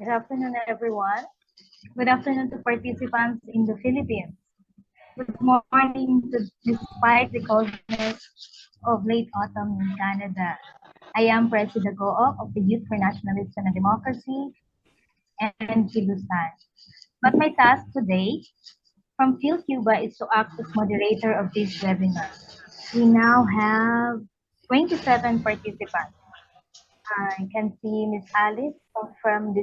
Good afternoon, everyone. Good afternoon to participants in the Philippines. Good morning despite the coldness of late autumn in Canada. I am President Gook of the Youth for Nationalism and Democracy and Kilusan. But my task today from PhilCuba is to act as moderator of this webinar. We now have 27 participants. I can see Ms. Alice from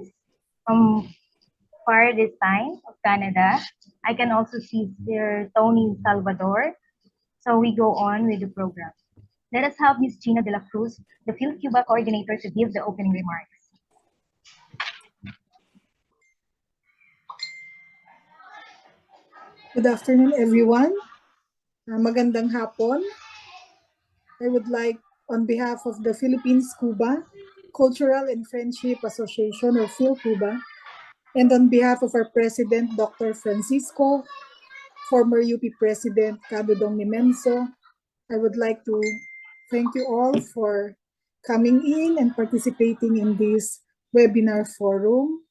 far this time of Canada. I can also see Sir Tony Salvador. So we go on with the program. Let us have Ms. Gina de la Cruz, the PhilCuba coordinator, to give the opening remarks. Good afternoon, everyone. Magandang hapon. I would like, on behalf of the Philippines-Cuba Cultural and Friendship Association, or PhilCuba, and on behalf of our President, Dr. Francisco, former UP President Cadodong Nimenso, I would like to thank you all for coming in and participating in this webinar forum.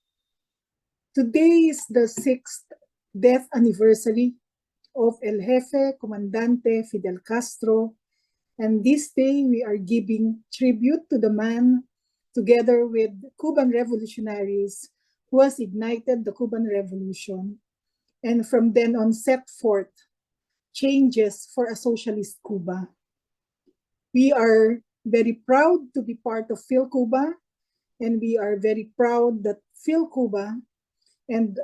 Today is the 6th death anniversary of El Jefe Comandante Fidel Castro, and this day we are giving tribute to the man, together with Cuban revolutionaries, who has ignited the Cuban Revolution, and from then on set forth changes for a socialist Cuba. We are very proud to be part of PhilCuba, and we are very proud that PhilCuba and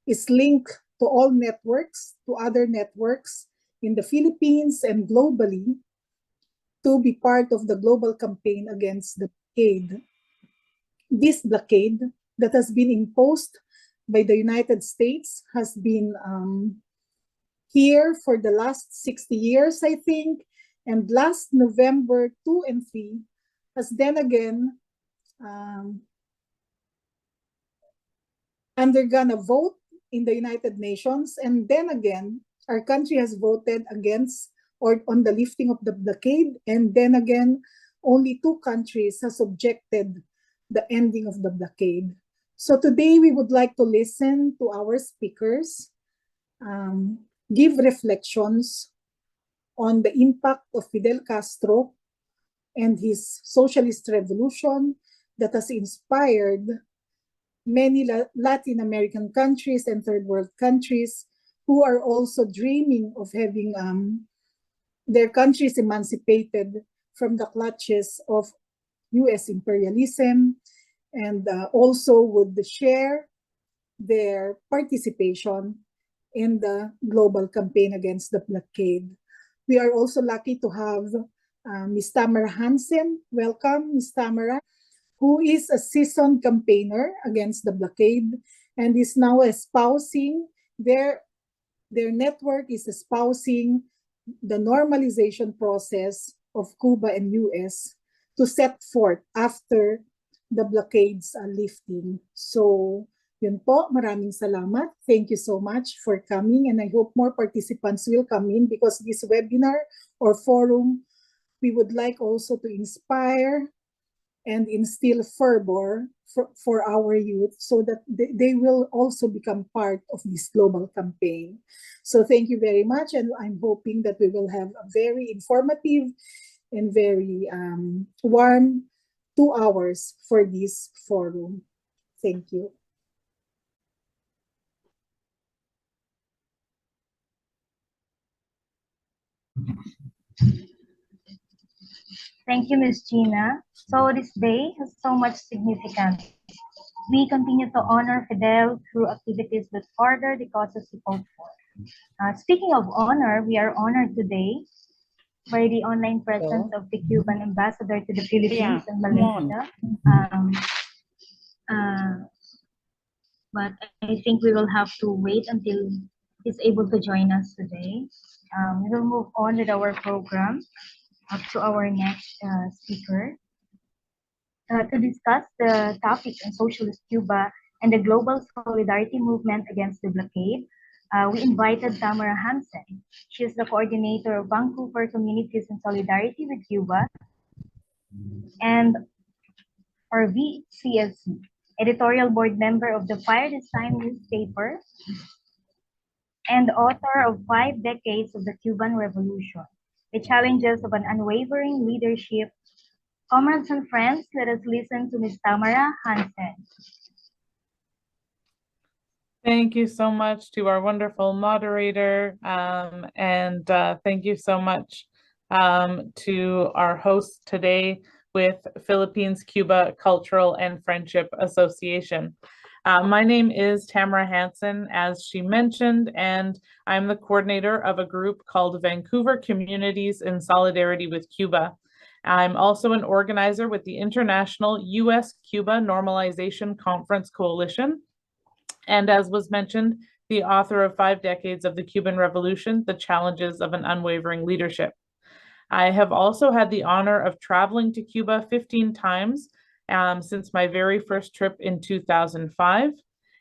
is linked to all networks, to other networks in the Philippines and globally, to be part of the global campaign against the blockade. This blockade that has been imposed by the United States has been here for the last 60 years, I think, and last November 2 and 3 has then again undergone a vote in the United Nations, and then again, our country has voted against or on the lifting of the blockade, and then again, only 2 countries has objected the ending of the blockade. So today we would like to listen to our speakers, give reflections on the impact of Fidel Castro and his socialist revolution that has inspired many Latin American countries and third world countries who are also dreaming of having their countries emancipated from the clutches of US imperialism, and also would share their participation in the global campaign against the blockade. We are also lucky to have Ms. Tamara Hansen. Welcome, Ms. Tamara, who is a seasoned campaigner against the blockade and is now espousing their network is espousing the normalization process of Cuba and US to set forth after the blockades are lifting. So, yun po, maraming salamat. Thank you so much for coming, and I hope more participants will come in, because this webinar or forum, we would like also to inspire and instill fervor for our youth so that they will also become part of this global campaign. So thank you very much, and I'm hoping that we will have a very informative and very warm 2 hours for this forum. Thank you. Thank you, Ms. Gina. So this day has so much significance. We continue to honor Fidel through activities that further the causes he fought for. Speaking of honor, we are honored today by the online presence of the Cuban ambassador to the Philippines in Malaysia. But I think we will have to wait until he's able to join us today. We will move on with our program up to our next speaker. To discuss the topic on socialist Cuba and the global solidarity movement against the blockade, we invited Tamara Hansen. She is the coordinator of Vancouver Communities in Solidarity with Cuba and our VCSC, editorial board member of the Fire This Time newspaper, and author of 5 Decades of the Cuban Revolution, The Challenges of an Unwavering Leadership. Comrades and friends, let us listen to Ms. Tamara Hansen. Thank you so much to our wonderful moderator, and thank you so much to our hosts today with Philippines-Cuba Cultural and Friendship Association. My name is Tamara Hansen, as she mentioned, and I'm the coordinator of a group called Vancouver Communities in Solidarity with Cuba. I'm also an organizer with the International U.S.-Cuba Normalization Conference Coalition, and as was mentioned, the author of 5 Decades of the Cuban Revolution, The Challenges of an Unwavering Leadership. I have also had the honor of traveling to Cuba 15 times since my very first trip in 2005.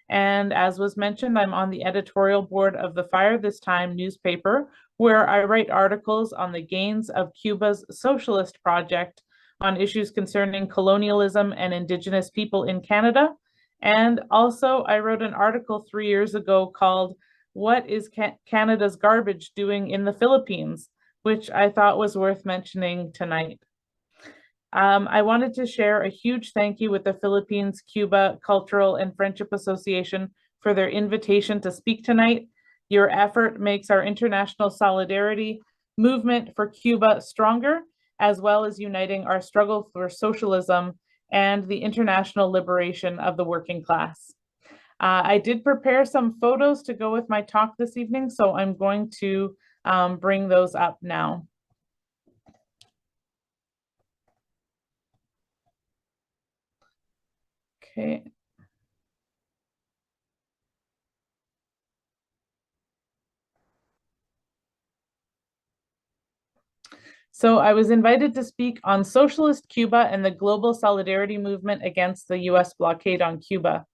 And as was mentioned, I'm on the editorial board of the Fire This Time newspaper, where I write articles on the gains of Cuba's socialist project on issues concerning colonialism and Indigenous people in Canada. And also, I wrote an article 3 years ago called "What is Canada's Garbage Doing in the Philippines?" which I thought was worth mentioning tonight. I wanted to share a huge thank you with the Philippines-Cuba Cultural and Friendship Association for their invitation to speak tonight. Your effort makes our international solidarity movement for Cuba stronger, as well as uniting our struggle for socialism and the international liberation of the working class. I did prepare some photos to go with my talk this evening, so I'm going to bring those up now. Okay. So I was invited to speak on socialist Cuba and the global solidarity movement against the US blockade on Cuba.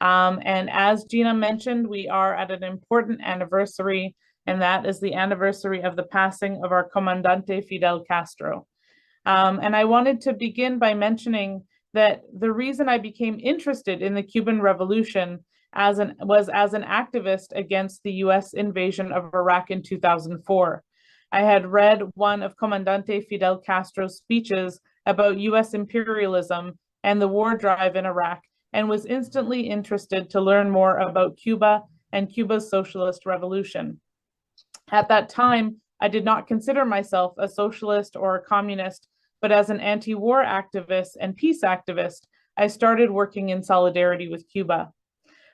And as Gina mentioned, we are at an important anniversary, and that is the anniversary of the passing of our Comandante Fidel Castro. And I wanted to begin by mentioning that the reason I became interested in the Cuban Revolution was as an activist against the US invasion of Iraq in 2004. I had read one of Comandante Fidel Castro's speeches about US imperialism and the war drive in Iraq, and was instantly interested to learn more about Cuba and Cuba's socialist revolution. At that time, I did not consider myself a socialist or a communist, but as an anti-war activist and peace activist, I started working in solidarity with Cuba.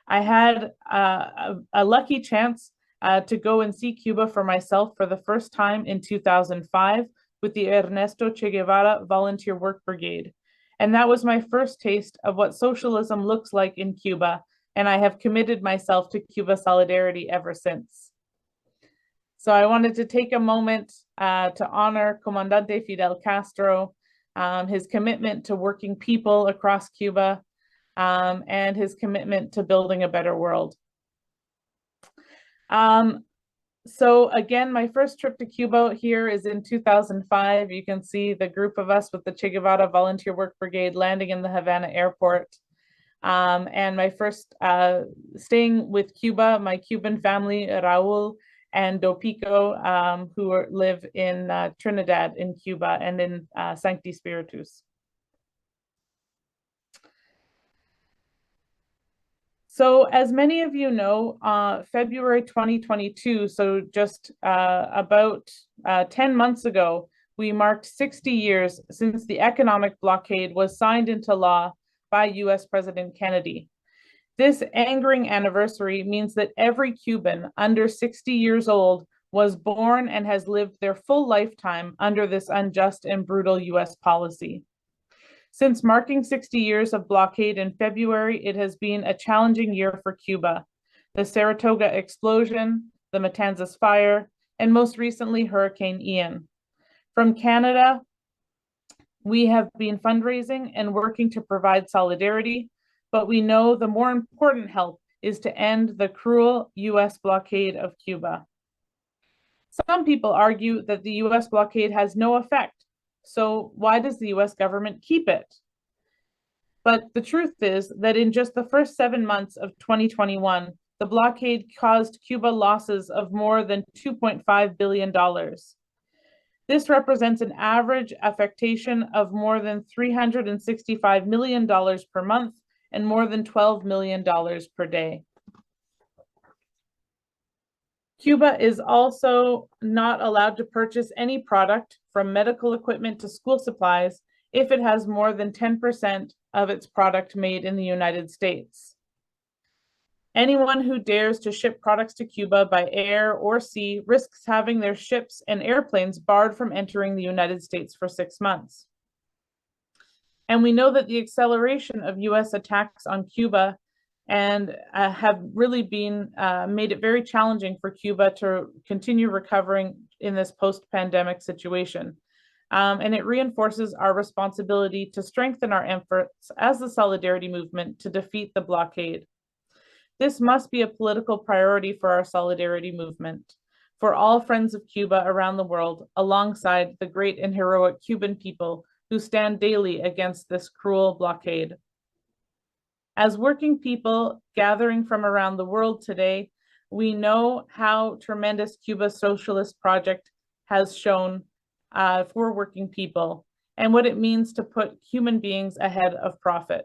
I had a lucky chance to go and see Cuba for myself for the first time in 2005 with the Ernesto Che Guevara Volunteer Work Brigade. And that was my first taste of what socialism looks like in Cuba, and I have committed myself to Cuba solidarity ever since. So I wanted to take a moment to honor Comandante Fidel Castro, his commitment to working people across Cuba, and his commitment to building a better world. So again, my first trip to Cuba here is in 2005. You can see the group of us with the Che Guevara Volunteer Work Brigade landing in the Havana airport. And my first staying with Cuba, my Cuban family, Raul and Dopico, who live in Trinidad in Cuba and in Sancti Spiritus. So as many of you know, February 2022, so just about 10 months ago, we marked 60 years since the economic blockade was signed into law by US President Kennedy. This angering anniversary means that every Cuban under 60 years old was born and has lived their full lifetime under this unjust and brutal US policy. Since marking 60 years of blockade in February, it has been a challenging year for Cuba. The Saratoga explosion, the Matanzas fire, and most recently, Hurricane Ian. From Canada, we have been fundraising and working to provide solidarity, but we know the more important help is to end the cruel US blockade of Cuba. Some people argue that the US blockade has no effect. So why does the US government keep it? But the truth is that in just the first 7 months of 2021, the blockade caused Cuba losses of more than $2.5 billion. This represents an average affectation of more than $365 million per month and more than $12 million per day. Cuba is also not allowed to purchase any product, from medical equipment to school supplies, if it has more than 10% of its product made in the United States. Anyone who dares to ship products to Cuba by air or sea risks having their ships and airplanes barred from entering the United States for 6 months. And we know that the acceleration of US attacks on Cuba and have really been made it very challenging for Cuba to continue recovering in this post-pandemic situation. And it reinforces our responsibility to strengthen our efforts as the solidarity movement to defeat the blockade. This must be a political priority for our solidarity movement, for all friends of Cuba around the world, alongside the great and heroic Cuban people who stand daily against this cruel blockade. As working people gathering from around the world today, we know how tremendous Cuba's socialist project has shown for working people and what it means to put human beings ahead of profit.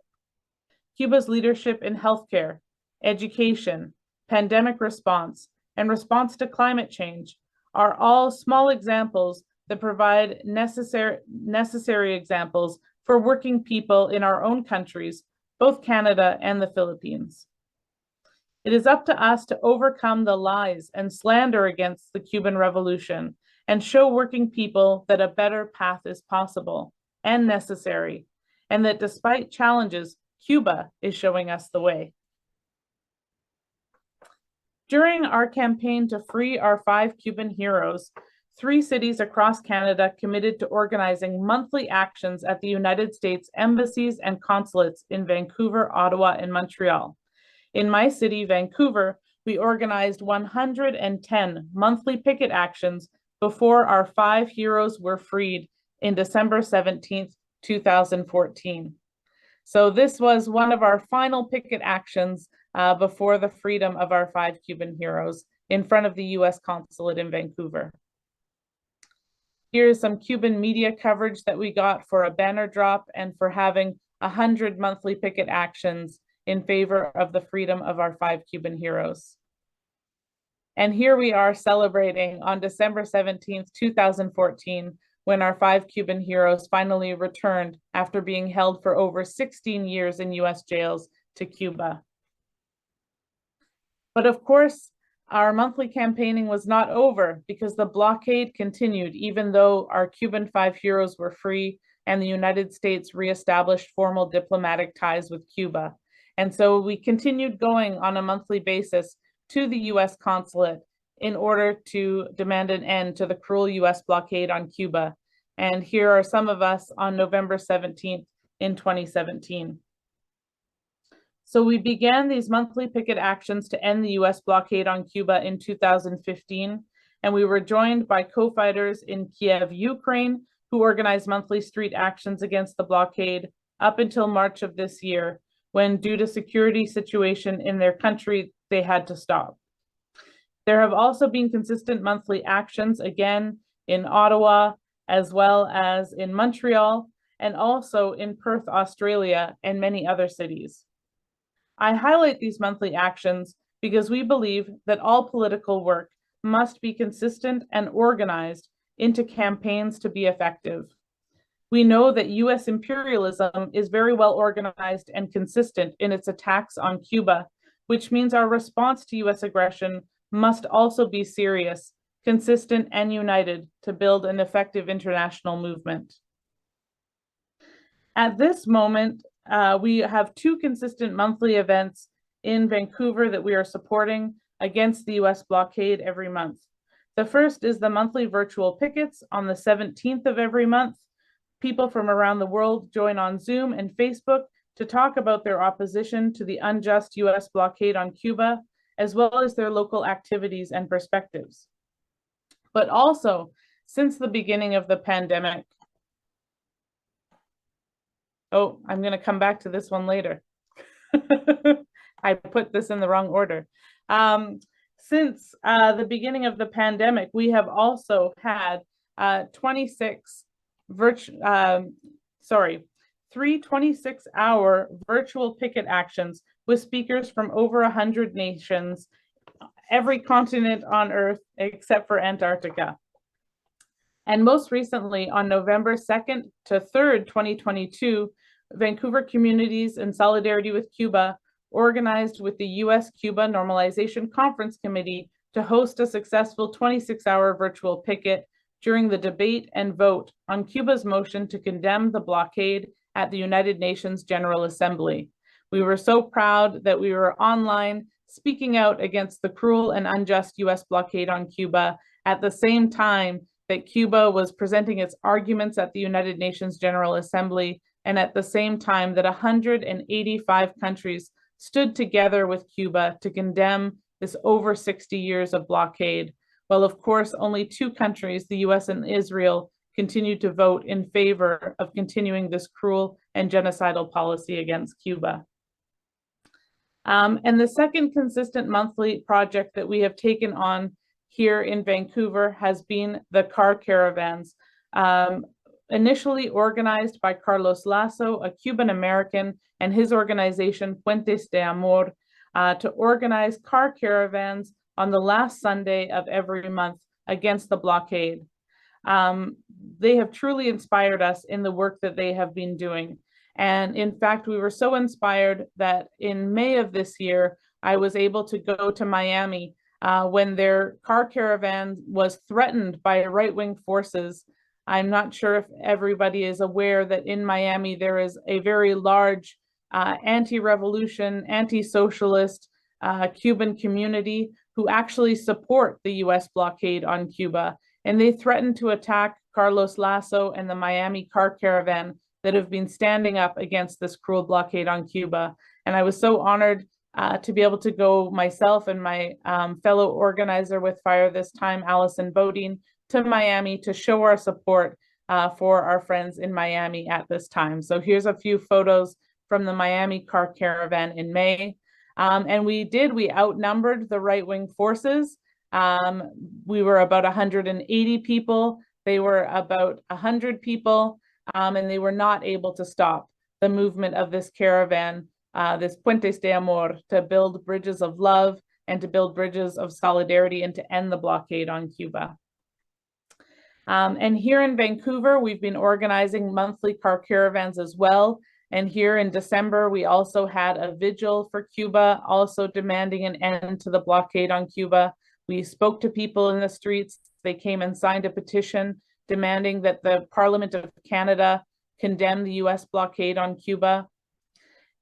Cuba's leadership in healthcare, education, pandemic response, and response to climate change are all small examples that provide necessary examples for working people in our own countries, both Canada and the Philippines. It is up to us to overcome the lies and slander against the Cuban Revolution and show working people that a better path is possible and necessary, and that despite challenges, Cuba is showing us the way. During our campaign to free our 5 Cuban heroes, 3 cities across Canada committed to organizing monthly actions at the United States embassies and consulates in Vancouver, Ottawa, and Montreal. In my city, Vancouver, we organized 110 monthly picket actions before our 5 heroes were freed in December 17th, 2014. So this was one of our final picket actions before the freedom of our 5 Cuban heroes in front of the US consulate in Vancouver. Here's some Cuban media coverage that we got for a banner drop and for having 100 monthly picket actions in favor of the freedom of our 5 Cuban heroes. And here we are celebrating on December 17th, 2014, when our 5 Cuban heroes finally returned after being held for over 16 years in US jails to Cuba. But of course, our monthly campaigning was not over, because the blockade continued even though our Cuban 5 heroes were free and the United States reestablished formal diplomatic ties with Cuba. And so we continued going on a monthly basis to the US consulate in order to demand an end to the cruel US blockade on Cuba. And here are some of us on November 17th in 2017. So we began these monthly picket actions to end the US blockade on Cuba in 2015, and we were joined by co-fighters in Kiev, Ukraine, who organized monthly street actions against the blockade up until March of this year, when due to security situation in their country, they had to stop. There have also been consistent monthly actions again in Ottawa, as well as in Montreal, and also in Perth, Australia, and many other cities. I highlight these monthly actions because we believe that all political work must be consistent and organized into campaigns to be effective. We know that US imperialism is very well organized and consistent in its attacks on Cuba, which means our response to US aggression must also be serious, consistent, and united to build an effective international movement. At this moment, we have 2 consistent monthly events in Vancouver that we are supporting against the US blockade every month. The first is the monthly virtual pickets on the 17th of every month. People from around the world join on Zoom and Facebook to talk about their opposition to the unjust US blockade on Cuba, as well as their local activities and perspectives. But also, since the beginning of the pandemic, Oh, I'm going to come back to this one later. I put this in the wrong order. Since the beginning of the pandemic, we have also had 3 26-hour virtual picket actions with speakers from over 100 nations, every continent on Earth except for Antarctica. And most recently, on November 2nd to 3rd, 2022, Vancouver Communities in solidarity with Cuba organized with the US-Cuba Normalization Conference Committee to host a successful 26-hour virtual picket during the debate and vote on Cuba's motion to condemn the blockade at the United Nations General Assembly. We were so proud that we were online speaking out against the cruel and unjust US blockade on Cuba at the same time that Cuba was presenting its arguments at the United Nations General Assembly, and at the same time that 185 countries stood together with Cuba to condemn this over 60 years of blockade, while of course only 2 countries, the US and Israel, continued to vote in favor of continuing this cruel and genocidal policy against Cuba. And the second consistent monthly project that we have taken on here in Vancouver has been the car caravans, initially organized by Carlos Lasso, a Cuban American, and his organization Puentes de Amor, to organize car caravans on the last Sunday of every month against the blockade. They have truly inspired us in the work that they have been doing. And in fact, we were so inspired that in May of this year, I was able to go to Miami when their car caravan was threatened by right-wing forces. I'm not sure if everybody is aware that in Miami, there is a very large anti-revolution, anti-socialist Cuban community who actually support the US blockade on Cuba. And they threatened to attack Carlos Lasso and the Miami car caravan that have been standing up against this cruel blockade on Cuba. And I was so honored to be able to go myself and my fellow organizer with Fire This Time, Allison Bodine, to Miami to show our support for our friends in Miami at this time. So here's a few photos from the Miami car caravan in May. And we outnumbered the right-wing forces. We were about 180 people. They were about 100 people, and they were not able to stop the movement of this caravan, this Puentes de Amor, to build bridges of love and to build bridges of solidarity and to end the blockade on Cuba. And here in Vancouver, we've been organizing monthly car caravans as well. And here in December, we also had a vigil for Cuba, also demanding an end to the blockade on Cuba. We spoke to people in the streets. They came and signed a petition demanding that the Parliament of Canada condemn the US blockade on Cuba.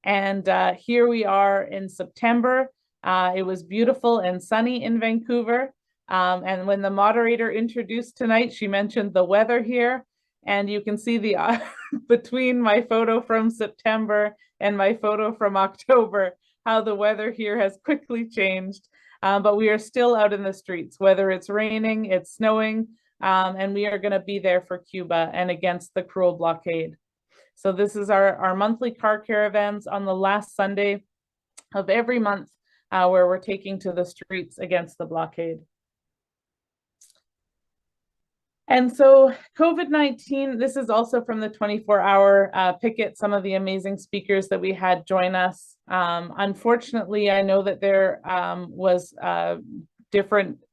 And here we are in September. It was beautiful and sunny in Vancouver. And when the moderator introduced tonight, she mentioned the weather here. And you can see the between my photo from September and my photo from October, how the weather here has quickly changed. But we are still out in the streets, whether it's raining, it's snowing, and we are going to be there for Cuba and against the cruel blockade. So this is our monthly car caravans on the last Sunday of every month, where we're taking to the streets against the blockade. And so COVID-19, this is also from the 24-hour picket, some of the amazing speakers that we had join us. Unfortunately, I know that there was different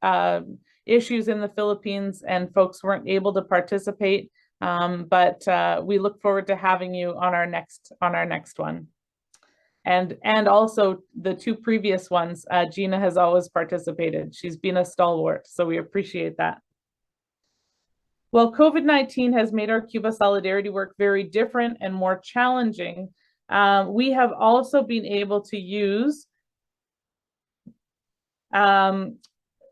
issues in the Philippines and folks weren't able to participate, but we look forward to having you on our next one. And also the 2 previous ones, Gina has always participated. She's been a stalwart, so we appreciate that. Well, COVID-19 has made our Cuba solidarity work very different and more challenging. We have also been able to use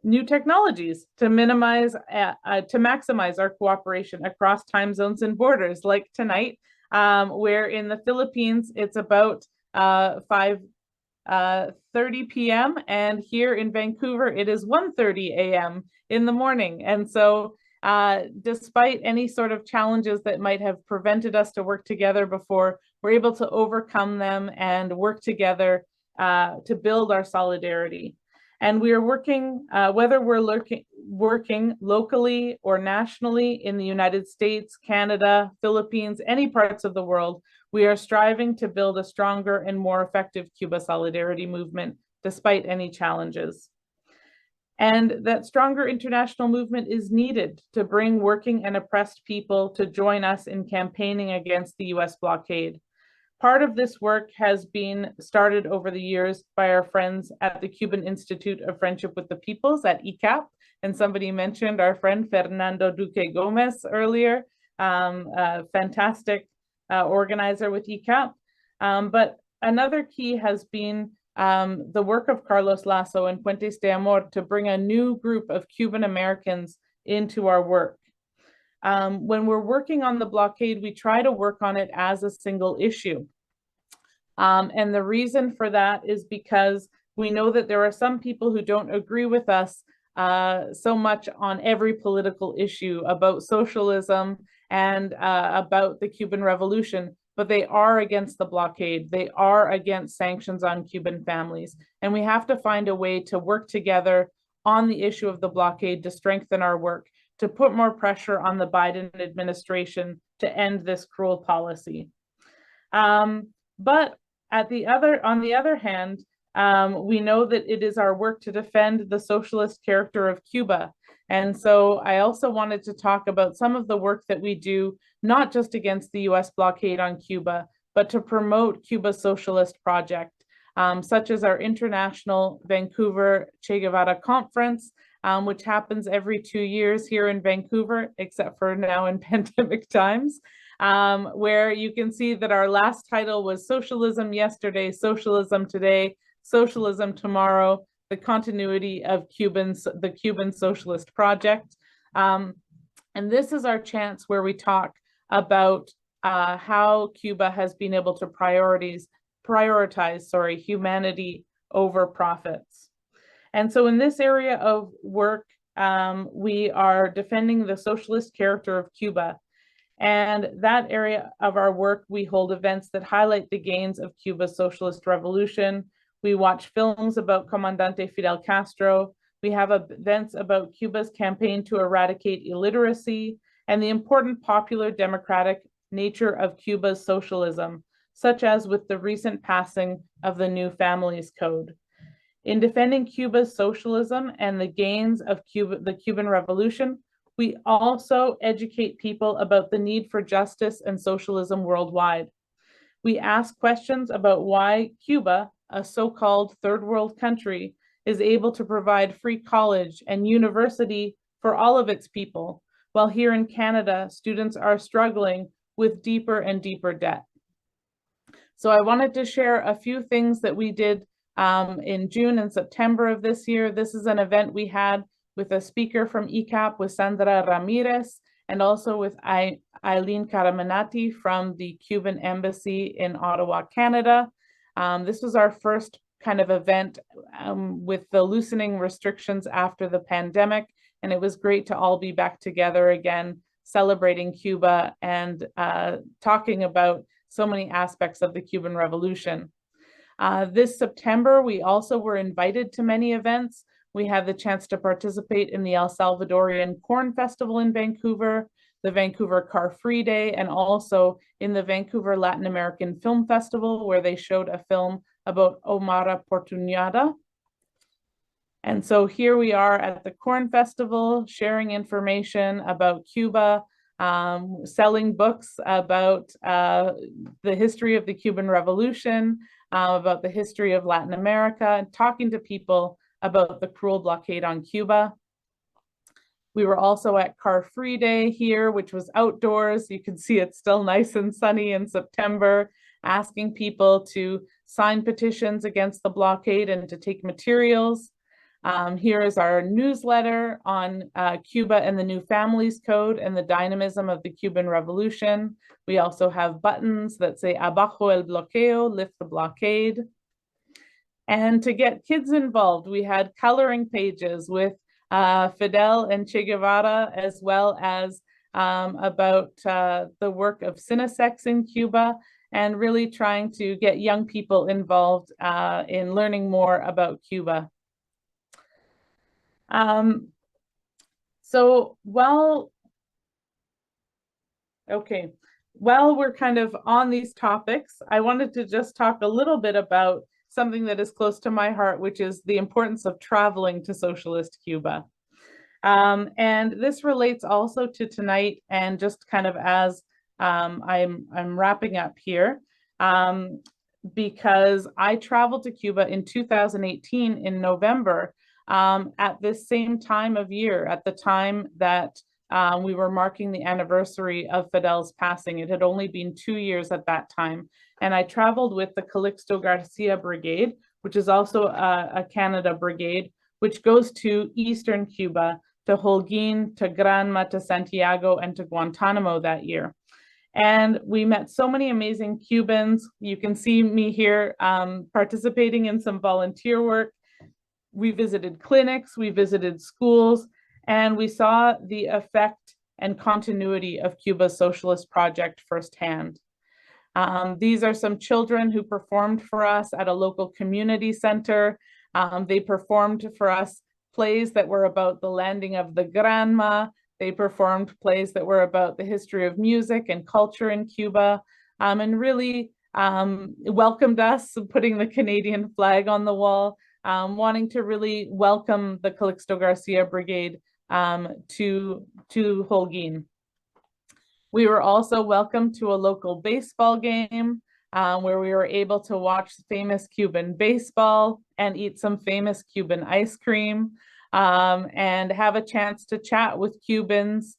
new technologies to maximize our cooperation across time zones and borders, like tonight, where in the Philippines, it's about 5:30 p.m. and here in Vancouver, it is 1:30 a.m. in the morning. And so despite any sort of challenges that might have prevented us to work together before, we're able to overcome them and work together to build our solidarity. And we are working, whether we're working locally or nationally in the United States, Canada, Philippines, any parts of the world, we are striving to build a stronger and more effective Cuba solidarity movement despite any challenges. And that stronger international movement is needed to bring working and oppressed people to join us in campaigning against the US blockade. Part of this work has been started over the years by our friends at the Cuban Institute of Friendship with the Peoples at ICAP. And somebody mentioned our friend Fernando Duque Gomez earlier, a fantastic organizer with ICAP. But another key has been the work of Carlos Lasso and Puentes de Amor to bring a new group of Cuban Americans into our work. When we're working on the blockade, we try to work on it as a single issue. And the reason for that is because we know that there are some people who don't agree with us so much on every political issue about socialism and about the Cuban Revolution, but they are against the blockade. They are against sanctions on Cuban families. And we have to find a way to work together on the issue of the blockade to strengthen our work, to put more pressure on the Biden administration to end this cruel policy. But on the other hand, we know that it is our work to defend the socialist character of Cuba. And so I also wanted to talk about some of the work that we do, not just against the US blockade on Cuba, but to promote Cuba's socialist project, such as our International Vancouver Che Guevara Conference, which happens every 2 years here in Vancouver, except for now in pandemic times, where you can see that our last title was Socialism Yesterday, Socialism Today, Socialism Tomorrow, the continuity of the Cuban Socialist Project. And this is our chance where we talk about how Cuba has been able to prioritize humanity over profits. And so in this area of work, we are defending the socialist character of Cuba. And that area of our work, we hold events that highlight the gains of Cuba's socialist revolution. We watch films about Comandante Fidel Castro. We have events about Cuba's campaign to eradicate illiteracy and the important popular democratic nature of Cuba's socialism, such as with the recent passing of the New Families Code. In defending Cuba's socialism and the gains of the Cuban Revolution, we also educate people about the need for justice and socialism worldwide. We ask questions about why Cuba, a so-called third world country, is able to provide free college and university for all of its people, while here in Canada, students are struggling with deeper and deeper debt. So I wanted to share a few things that we did in June and September of this year. This is an event we had with a speaker from ICAP, with Sandra Ramirez, and also with Eileen Caramanati from the Cuban Embassy in Ottawa, Canada. This was our first kind of event with the loosening restrictions after the pandemic, and it was great to all be back together again, celebrating Cuba and talking about so many aspects of the Cuban Revolution. This September, we also were invited to many events. We had the chance to participate in the El Salvadorian Corn Festival in Vancouver, the Vancouver Car Free Day, and also in the Vancouver Latin American Film Festival, where they showed a film about Omar Portuñada. And so here we are at the Corn Festival, sharing information about Cuba, selling books about the history of the Cuban Revolution, about the history of Latin America, and talking to people about the cruel blockade on Cuba. We were also at Car Free Day here, which was outdoors. You can see it's still nice and sunny in September, asking people to sign petitions against the blockade and to take materials. Here is our newsletter on Cuba and the New Families Code and the dynamism of the Cuban Revolution. We also have buttons that say Abajo el bloqueo, lift the blockade. And to get kids involved, we had coloring pages with Fidel and Che Guevara, as well as about the work of Cinesex in Cuba, and really trying to get young people involved in learning more about Cuba. So while we're kind of on these topics, I wanted to just talk a little bit about something that is close to my heart, which is the importance of traveling to socialist Cuba. And this relates also to tonight, and just kind of as I'm wrapping up here, because I traveled to Cuba in 2018 in November, at this same time of year, at the time that we were marking the anniversary of Fidel's passing. It had only been 2 years at that time. And I traveled with the Calixto Garcia Brigade, which is also a Canada brigade, which goes to Eastern Cuba, to Holguin, to Granma, to Santiago, and to Guantanamo that year. And we met so many amazing Cubans. You can see me here participating in some volunteer work. We visited clinics, we visited schools, and we saw the effect and continuity of Cuba's socialist project firsthand. These are some children who performed for us at a local community center. They performed for us plays that were about the landing of the Granma. They performed plays that were about the history of music and culture in Cuba, and really welcomed us, putting the Canadian flag on the wall, wanting to really welcome the Calixto Garcia Brigade to Holguin. We were also welcomed to a local baseball game where we were able to watch famous Cuban baseball and eat some famous Cuban ice cream, and have a chance to chat with Cubans.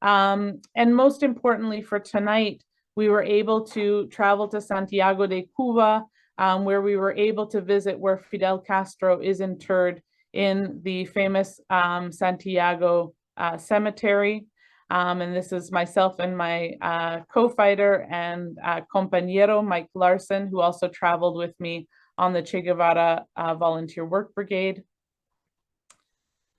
And most importantly for tonight, we were able to travel to Santiago de Cuba, where we were able to visit where Fidel Castro is interred in the famous Santiago cemetery. And this is myself and my co-fighter and compañero, Mike Larson, who also traveled with me on the Che Guevara Volunteer Work Brigade.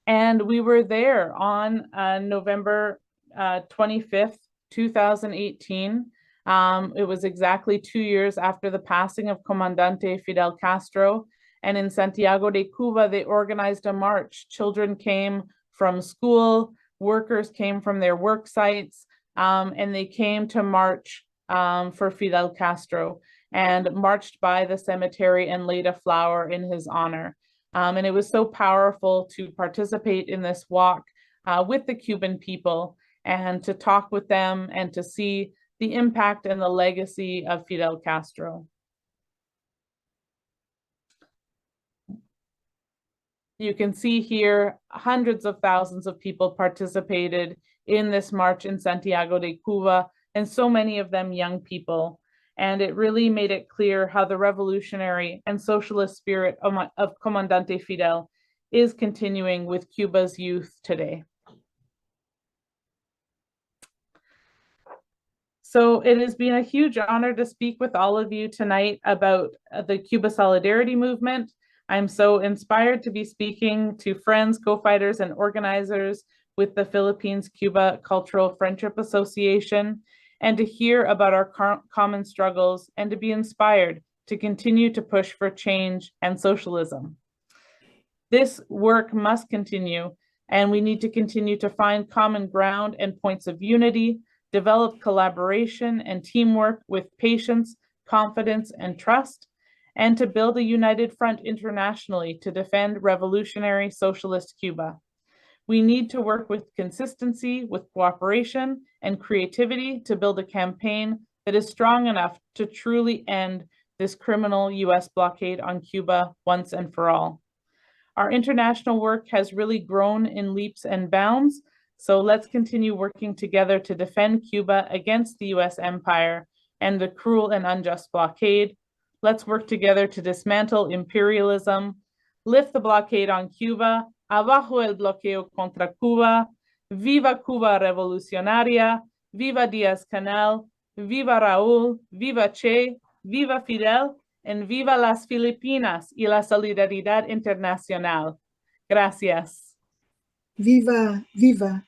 And we were there on November 25th, 2018. It was exactly 2 years after the passing of Comandante Fidel Castro. And in Santiago de Cuba, they organized a march. Children came from school, workers came from their work sites, and they came to march for Fidel Castro, and marched by the cemetery and laid a flower in his honor. And it was so powerful to participate in this walk with the Cuban people, and to talk with them and to see the impact and the legacy of Fidel Castro. You can see here hundreds of thousands of people participated in this march in Santiago de Cuba, and so many of them young people. And it really made it clear how the revolutionary and socialist spirit of Comandante Fidel is continuing with Cuba's youth today. So it has been a huge honor to speak with all of you tonight about the Cuba Solidarity Movement. I'm so inspired to be speaking to friends, co-fighters, and organizers with the Philippines-Cuba Cultural Friendship Association, and to hear about our common struggles, and to be inspired to continue to push for change and socialism. This work must continue, and we need to continue to find common ground and points of unity, develop collaboration and teamwork with patience, confidence, and trust, and to build a united front internationally to defend revolutionary socialist Cuba. We need to work with consistency, with cooperation and creativity to build a campaign that is strong enough to truly end this criminal US blockade on Cuba once and for all. Our international work has really grown in leaps and bounds, so let's continue working together to defend Cuba against the US empire and the cruel and unjust blockade. Let's work together to dismantle imperialism, lift the blockade on Cuba, abajo el bloqueo contra Cuba, viva Cuba revolucionaria, viva Díaz-Canel, viva Raúl, viva Che, viva Fidel, and viva las Filipinas y la solidaridad internacional. Gracias. Viva, viva.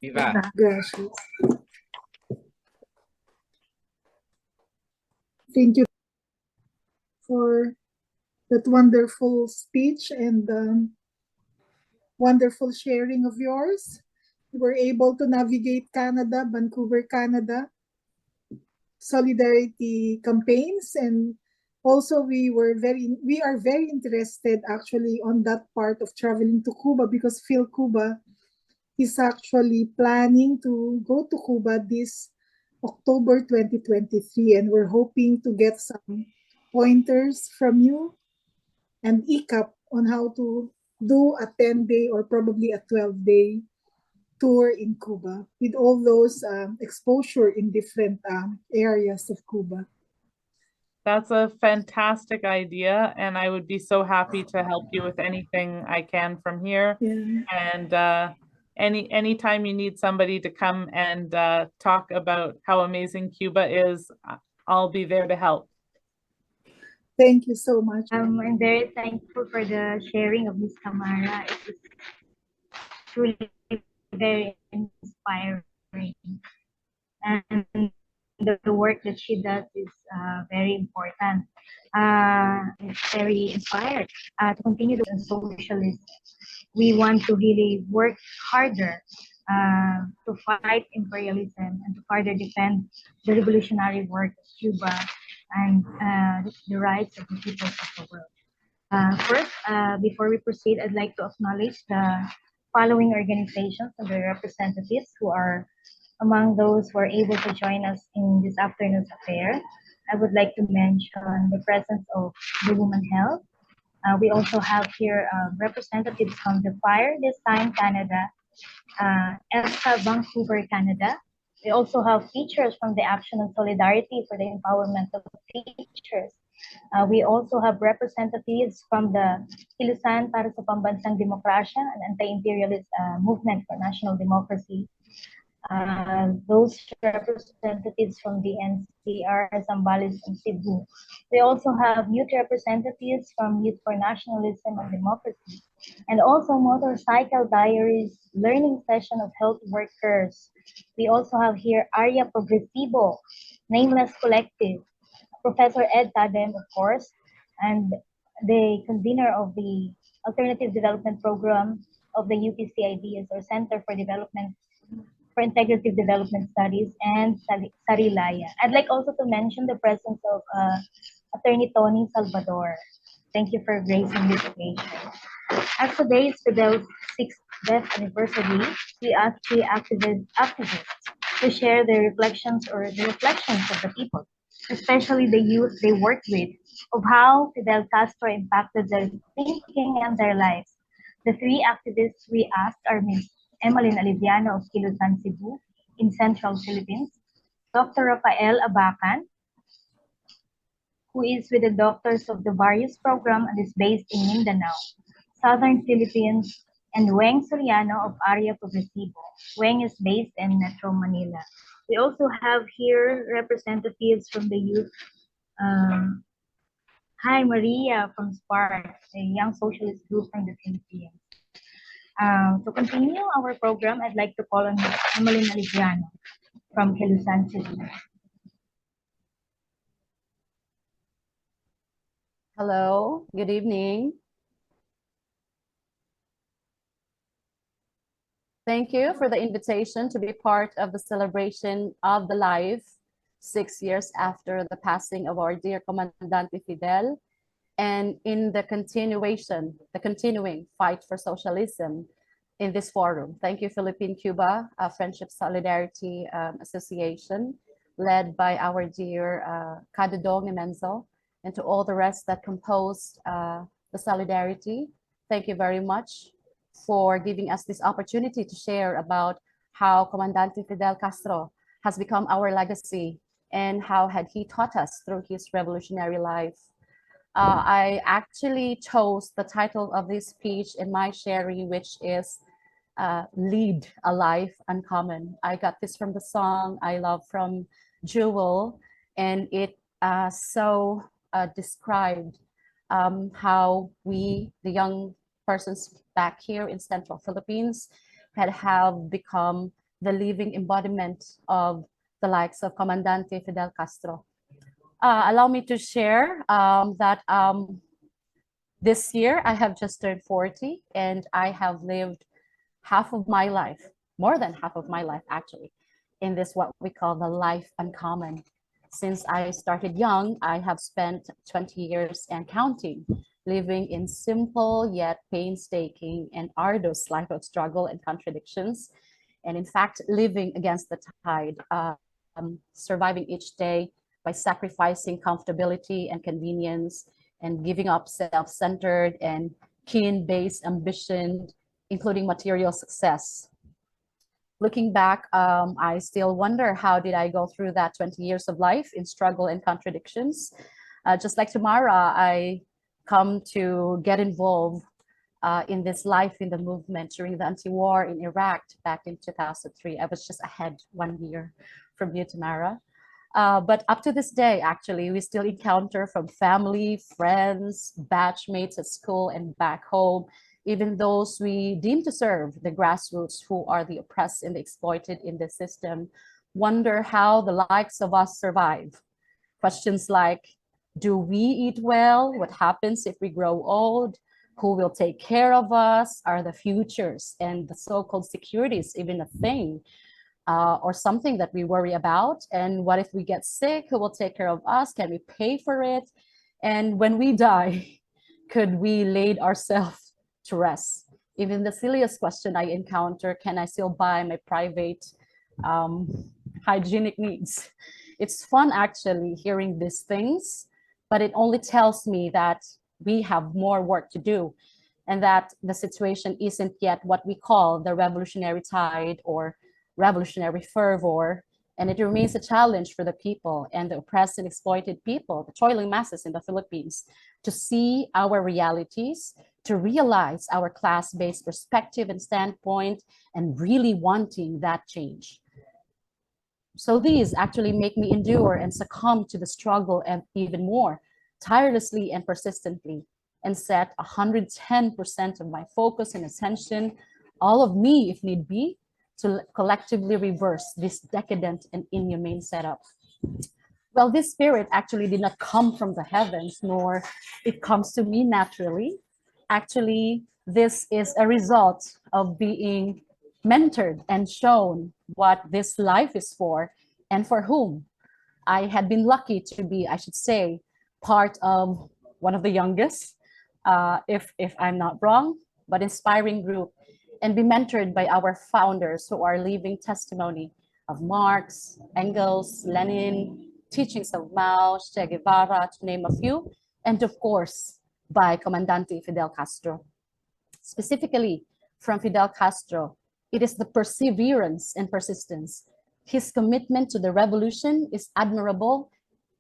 Viva. Gracias. Thank you for that wonderful speech and wonderful sharing of yours. You were able to navigate Canada, Vancouver, Canada, solidarity campaigns, and also we are very interested actually on that part of traveling to Cuba, because PhilCuba is actually planning to go to Cuba this October 2023, and we're hoping to get some pointers from you and ECAP on how to do a 10-day or probably a 12-day tour in Cuba with all those exposure in different areas of Cuba. That's a fantastic idea, and I would be so happy to help you with anything I can from here. Yeah. And anytime you need somebody to come and talk about how amazing Cuba is, I'll be there to help. Thank you so much. I'm very thankful for the sharing of Ms. Tamara. It was truly very inspiring. And the work that she does is very important. It's very inspired to continue doing socialism. We want to really work harder to fight imperialism and to further defend the revolutionary work of Cuba and the rights of the people of the world. First, before we proceed, I'd like to acknowledge the following organizations and their representatives who are among those who are able to join us in this afternoon's affair. I would like to mention the presence of the Women Health. We also have here representatives from the Fire This Time Canada, ESCA Vancouver, Canada. We also have features from the Action on Solidarity for the Empowerment of Teachers. We also have representatives from the Kilusan para sa Pambansang Demokrasya and Anti-Imperialist Movement for National Democracy. Those representatives from the NCR, Zambales, and Cebu. We also have youth representatives from Youth for Nationalism and Democracy, and also Motorcycle Diaries learning session of health workers. We also have here Arya Progresivo, Nameless Collective, Professor Ed Tadem, of course, and the convener of the Alternative Development Program of the UPCIDS, or Center for Integrative Development Studies, and Sarilaya. I'd like also to mention the presence of Attorney Tony Salvador. Thank you for gracing this occasion. As today is Fidel's 6th death anniversary, we ask the activists to share their reflections or the reflections of the people, especially the youth they worked with, of how Fidel Castro impacted their thinking and their lives. The three activists we asked are Ms. Emmeline Aliviano of Kilusan, Cebu, in Central Philippines, Dr. Rafael Abacan, who is with the Doctors of the Various Program and is based in Mindanao, Southern Philippines, and Weng Soriano of Arya Progresivo. Weng is based in Metro Manila. We also have here representatives from the youth. Hi, Maria from Spark, a young socialist group from the Philippines. To continue our program, I'd like to call on Emmeline Aliviano from Kilusan City. Hello, good evening. Thank you for the invitation to be part of the celebration of the life 6 years after the passing of our dear Comandante Fidel, and in the continuing fight for socialism in this forum. Thank you, Philippine-Cuba Friendship Solidarity Association, led by our dear Kadudong Imenzo, and to all the rest that composed the Solidarity. Thank you very much for giving us this opportunity to share about how Comandante Fidel Castro has become our legacy and how had he taught us through his revolutionary life. I actually chose the title of this speech in my sharing, which is Lead a Life Uncommon. I got this from the song I love from Jewel, and it described how we, the young persons back here in Central Philippines that have become the living embodiment of the likes of Comandante Fidel Castro. Allow me to share that this year I have just turned 40 and I have lived half of my life, more than half of my life actually, in this what we call the life uncommon. Since I started young, I have spent 20 years and counting, living in simple yet painstaking and arduous life of struggle and contradictions. And in fact, living against the tide, surviving each day by sacrificing comfortability and convenience and giving up self-centered and keen-based ambition, including material success. Looking back, I still wonder how did I go through that 20 years of life in struggle and contradictions. Just like Tamara, I come to get involved in this life in the movement during the anti-war in Iraq back in 2003. I was just ahead 1 year from you, Tamara. But up to this day, actually, we still encounter from family, friends, batchmates at school and back home, even those we deem to serve, the grassroots who are the oppressed and the exploited in the system, wonder how the likes of us survive. Questions like, do we eat well? What happens if we grow old? Who will take care of us? Are the futures and the so-called securities even a thing? Or something that we worry about? And what if we get sick? Who will take care of us? Can we pay for it? And when we die, could we lay ourselves to rest? Even the silliest question I encounter, can I still buy my private hygienic needs? It's fun actually hearing these things, but it only tells me that we have more work to do and that the situation isn't yet what we call the revolutionary tide or revolutionary fervor, and it remains a challenge for the people and the oppressed and exploited people, the toiling masses in the Philippines, to see our realities, to realize our class-based perspective and standpoint, and really wanting that change. So these actually make me endure and succumb to the struggle and even more, tirelessly and persistently, and set 110% of my focus and attention, all of me if need be, to collectively reverse this decadent and inhumane setup. Well, this spirit actually did not come from the heavens, nor it comes to me naturally. Actually, this is a result of being mentored and shown what this life is for and for whom. I had been lucky to be, I should say, part of one of the youngest, if I'm not wrong, but inspiring group, and be mentored by our founders who are living testimony of Marx, Engels, Lenin, teachings of Mao, Che Guevara, to name a few, and of course, by Comandante Fidel Castro. Specifically, from Fidel Castro, it is the perseverance and persistence. His commitment to the revolution is admirable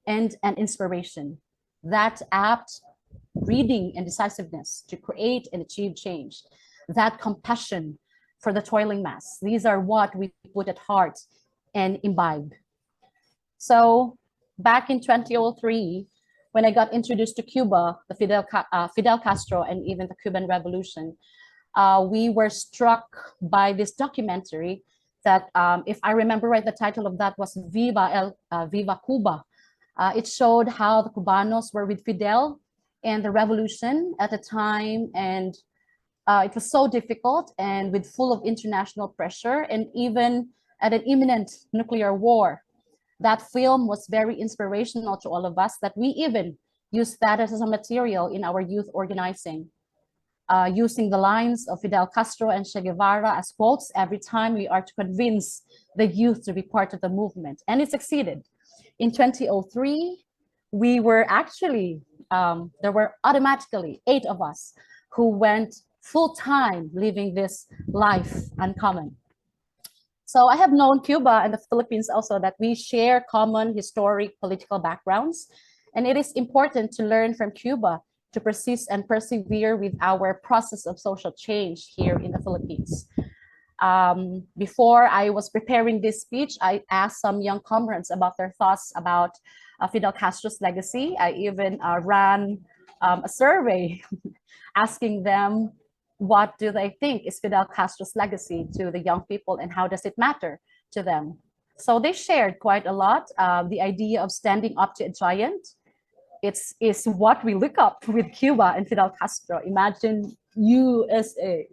and an inspiration. That apt reading and decisiveness to create and achieve change, that compassion for the toiling mass. These are what we put at heart and imbibe. So back in 2003, when I got introduced to Cuba, the Fidel Castro and even the Cuban Revolution, we were struck by this documentary that, if I remember right, the title of that was Viva Cuba. It showed how the Cubanos were with Fidel and the revolution at the time, and it was so difficult and with full of international pressure and even at an imminent nuclear war. That film was very inspirational to all of us that we even used that as a material in our youth organizing, using the lines of Fidel Castro and Che Guevara as quotes every time we are to convince the youth to be part of the movement. And it succeeded. In 2003, we were actually, there were automatically 8 of us who went full-time living this life uncommon. So I have known Cuba and the Philippines also that we share common historic political backgrounds, and it is important to learn from Cuba to persist and persevere with our process of social change here in the Philippines. Before I was preparing this speech, I asked some young comrades about their thoughts about Fidel Castro's legacy. I even ran a survey asking them what do they think is Fidel Castro's legacy to the young people, and how does it matter to them? So they shared quite a lot. The idea of standing up to a giant, is what we look up with Cuba and Fidel Castro. Imagine USA.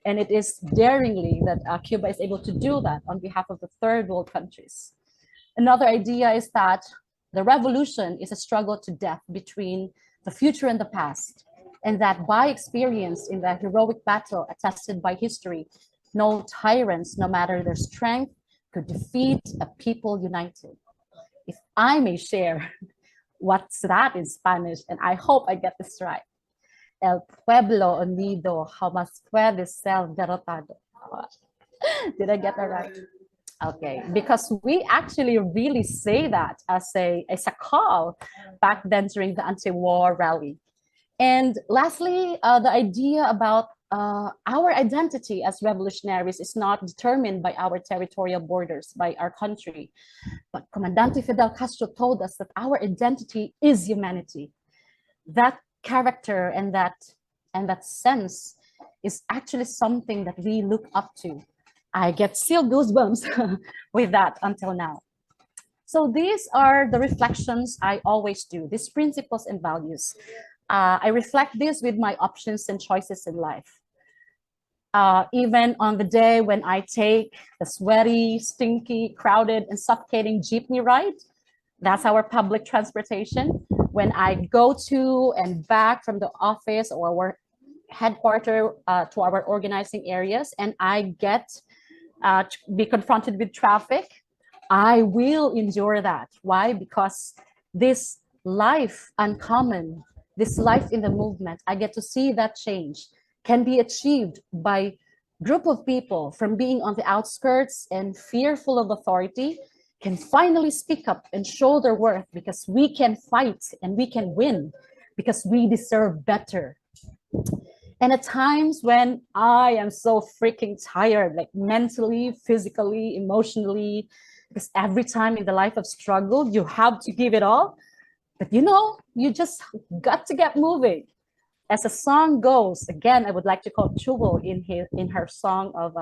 And it is daringly that Cuba is able to do that on behalf of the third world countries. Another idea is that the revolution is a struggle to death between the future and the past, and that by experience in the heroic battle attested by history, no tyrants, no matter their strength, could defeat a people united. If I may share what's that in Spanish, and I hope I get this right. El pueblo unido jamás puede ser derrotado. Did I get that right? Okay, because we actually really say that as a call back then during the anti-war rally. And lastly, the idea about our identity as revolutionaries is not determined by our territorial borders, by our country. But Comandante Fidel Castro told us that our identity is humanity. That character and that sense is actually something that we look up to. I get still goosebumps with that until now. So these are the reflections I always do, these principles and values. I reflect this with my options and choices in life. Even on the day when I take the sweaty, stinky, crowded, and suffocating jeepney ride, that's our public transportation. When I go to and back from the office or our headquarters to our organizing areas, and I get to be confronted with traffic, I will endure that. Why? Because this life uncommon, this life in the movement, I get to see that change can be achieved by group of people from being on the outskirts and fearful of authority can finally speak up and show their worth, because we can fight and we can win because we deserve better. And at times when I am so freaking tired, like mentally, physically, emotionally, because every time in the life of struggle, you have to give it all. But you know, you just got to get moving. As the song goes, again, I would like to quote Chubo in her song of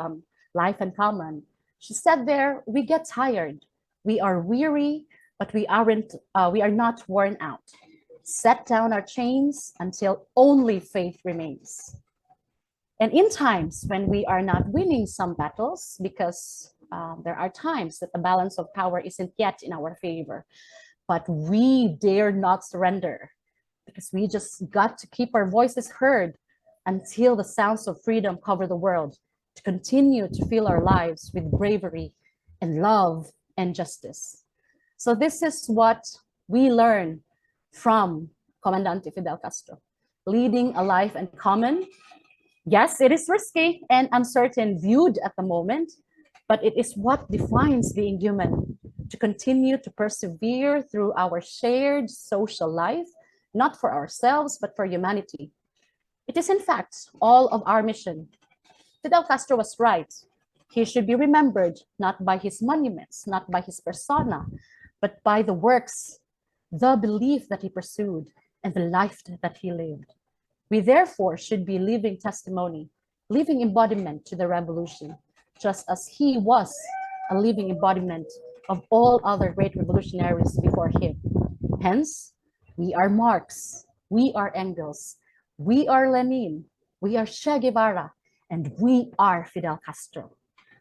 Life in Common. She said there, we get tired, we are weary, but we are not worn out. Set down our chains until only faith remains. And in times when we are not winning some battles, because there are times that the balance of power isn't yet in our favor, but we dare not surrender, because we just got to keep our voices heard until the sounds of freedom cover the world, to continue to fill our lives with bravery and love and justice. So this is what we learn from Comandante Fidel Castro. Leading a life in common, yes, it is risky and uncertain viewed at the moment, but it is what defines being human, to continue to persevere through our shared social life, not for ourselves, but for humanity. It is in fact all of our mission. Fidel Castro was right. He should be remembered not by his monuments, not by his persona, but by the works, the belief that he pursued, and the life that he lived. We therefore should be living testimony, living embodiment to the revolution, just as he was a living embodiment of all other great revolutionaries before him. Hence, we are Marx, we are Engels, we are Lenin, we are Che Guevara, and we are Fidel Castro.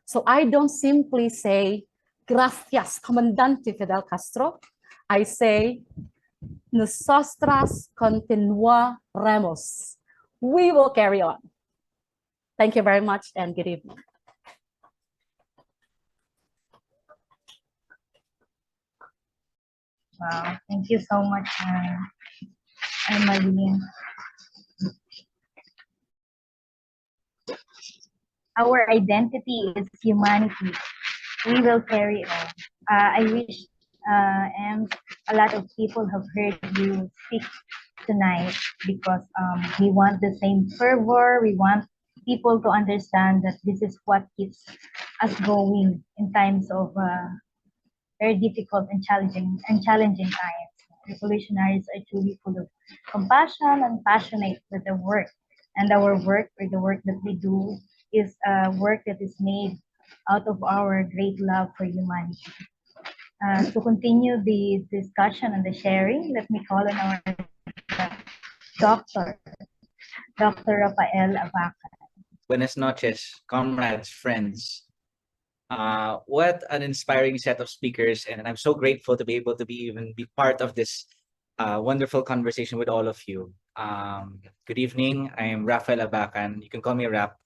So I don't simply say, gracias, Comandante Fidel Castro. I say, nosotras continuaremos. We will carry on. Thank you very much and good evening. Wow, thank you so much, Emily. Our identity is humanity. We will carry on. I wish and a lot of people have heard you speak tonight, because we want the same fervor. We want people to understand that this is what keeps us going in times of very difficult and challenging times. Revolutionaries are truly full of compassion and passionate with their work. And our work, or the work that we do, is work that is made out of our great love for humanity. To continue the discussion and the sharing, let me call on our doctor, Dr. Rafael Abaca. Buenas noches, comrades, friends. What an inspiring set of speakers, and I'm so grateful to be able to be part of this wonderful conversation with all of you. Good evening. I'm Rafael Abacan. You can call me Rap.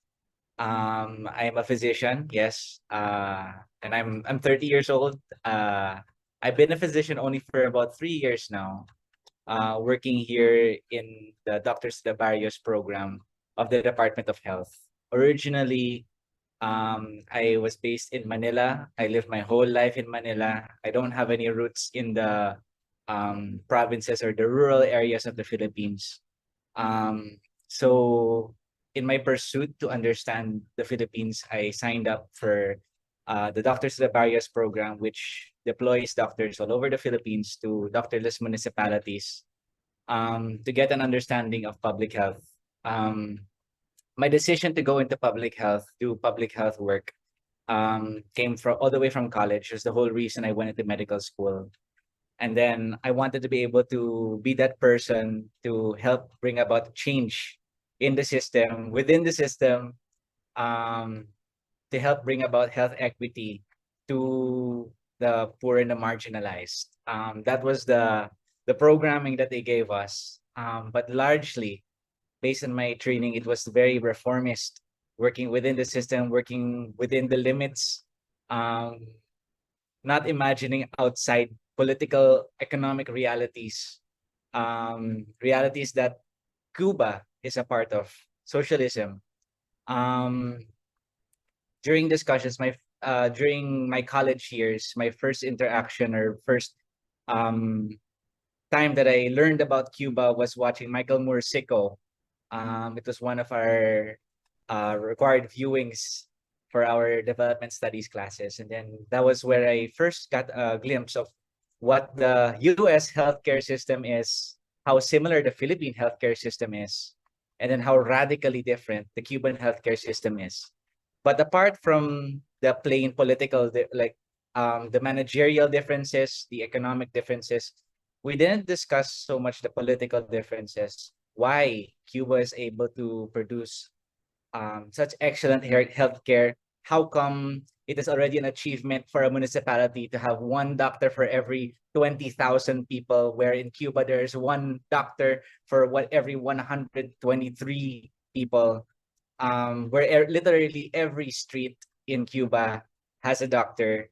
I'm a physician, yes, and I'm 30 years old. I've been a physician only for about 3 years now, working here in the Doctors de Barrios program of the Department of Health. Originally, I was based in Manila. I lived my whole life in Manila. I don't have any roots in the provinces or the rural areas of the Philippines. So in my pursuit to understand the Philippines, I signed up for the Doctors de Barrios program, which deploys doctors all over the Philippines to doctorless municipalities to get an understanding of public health. My decision to go into public health, do public health work, came from all the way from college. It was the whole reason I went into medical school. And then I wanted to be able to be that person to help bring about change in the system, within the system, to help bring about health equity to the poor and the marginalized. That was the programming that they gave us. But largely, based on my training, it was very reformist, working within the system, working within the limits, not imagining outside political, economic realities, realities that Cuba is a part of, socialism. During discussions, during my college years, my first interaction or first time that I learned about Cuba was watching Michael Moore's Sicko. It was one of our required viewings for our development studies classes. And then that was where I first got a glimpse of what the US healthcare system is, how similar the Philippine healthcare system is, and then how radically different the Cuban healthcare system is. But apart from the plain political, the managerial differences, the economic differences, we didn't discuss so much the political differences, why Cuba is able to produce such excellent healthcare. How come it is already an achievement for a municipality to have one doctor for every 20,000 people, where in Cuba there's one doctor for every 123 people, where literally every street in Cuba has a doctor,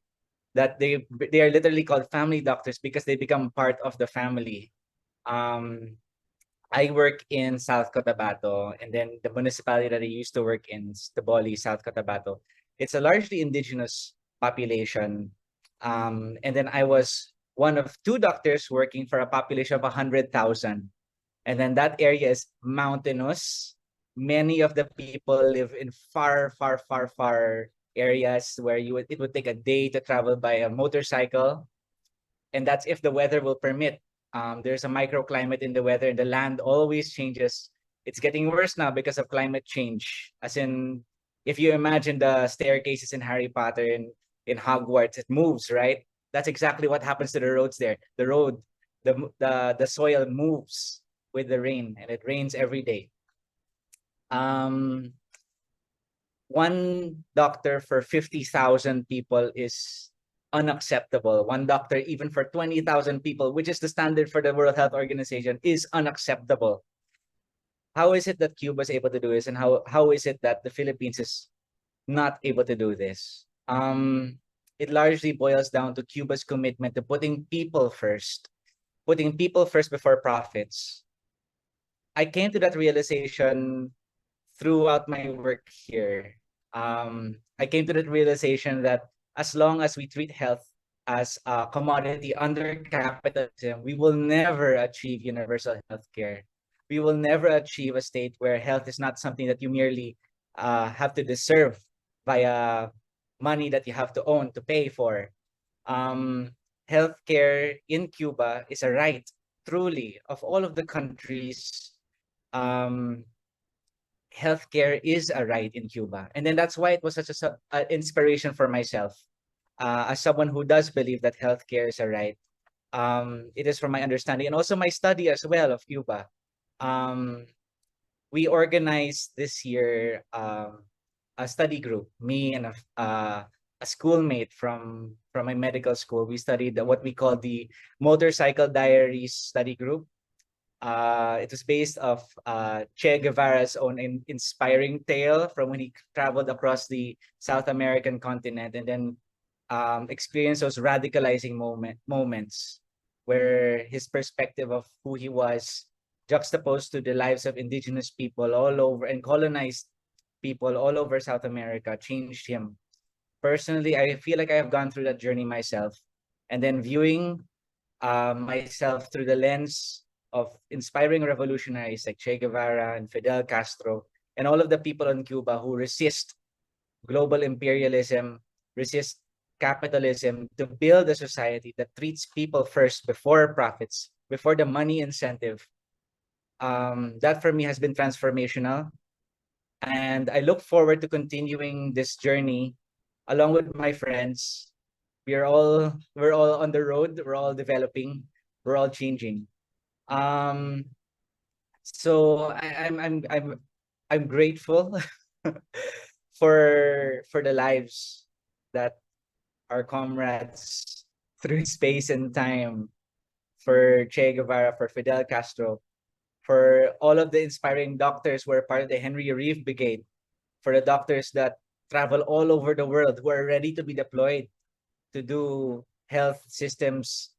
that they are literally called family doctors because they become part of the family. I work in South Cotabato, and then the municipality that I used to work in, Taboli, South Cotabato, it's a largely indigenous population. And then I was one of two doctors working for a population of 100,000. And then that area is mountainous. Many of the people live in far, far, far, far areas where it would take a day to travel by a motorcycle. And that's if the weather will permit. There's a microclimate in the weather, and the land always changes. It's getting worse now because of climate change. As in, if you imagine the staircases in Harry Potter in Hogwarts, it moves, right? That's exactly what happens to the roads there. The soil moves with the rain, and it rains every day. One doctor for 50,000 people is unacceptable. One doctor even for 20,000 people, which is the standard for the World Health Organization, is unacceptable. How is it that Cuba is able to do this, and how is it that the Philippines is not able to do this? It largely boils down to Cuba's commitment to putting people first before profits. I came to that realization throughout my work here. I came to that realization that as long as we treat health as a commodity under capitalism, we will never achieve universal health care. We will never achieve a state where health is not something that you merely have to deserve via money that you have to own to pay for. Healthcare in Cuba is a right, truly, of all of the countries healthcare is a right in Cuba. And then that's why it was such an inspiration for myself, as someone who does believe that healthcare is a right. It is from my understanding and also my study as well of Cuba. We organized this year a study group, me and a schoolmate from my medical school. We studied what we call the Motorcycle Diaries study group. It was based off Che Guevara's own inspiring tale from when he traveled across the South American continent and then experienced those radicalizing moments where his perspective of who he was juxtaposed to the lives of indigenous people all over and colonized people all over South America changed him. Personally, I feel like I have gone through that journey myself. And then viewing myself through the lens of inspiring revolutionaries like Che Guevara and Fidel Castro and all of the people in Cuba who resist global imperialism, resist capitalism to build a society that treats people first before profits, before the money incentive. That for me has been transformational. And I look forward to continuing this journey along with my friends. We're all on the road, we're all developing, we're all changing. So I'm grateful for the lives that our comrades through space and time, for Che Guevara, for Fidel Castro, for all of the inspiring doctors who are part of the Henry Reeve Brigade, for the doctors that travel all over the world who are ready to be deployed to do health systems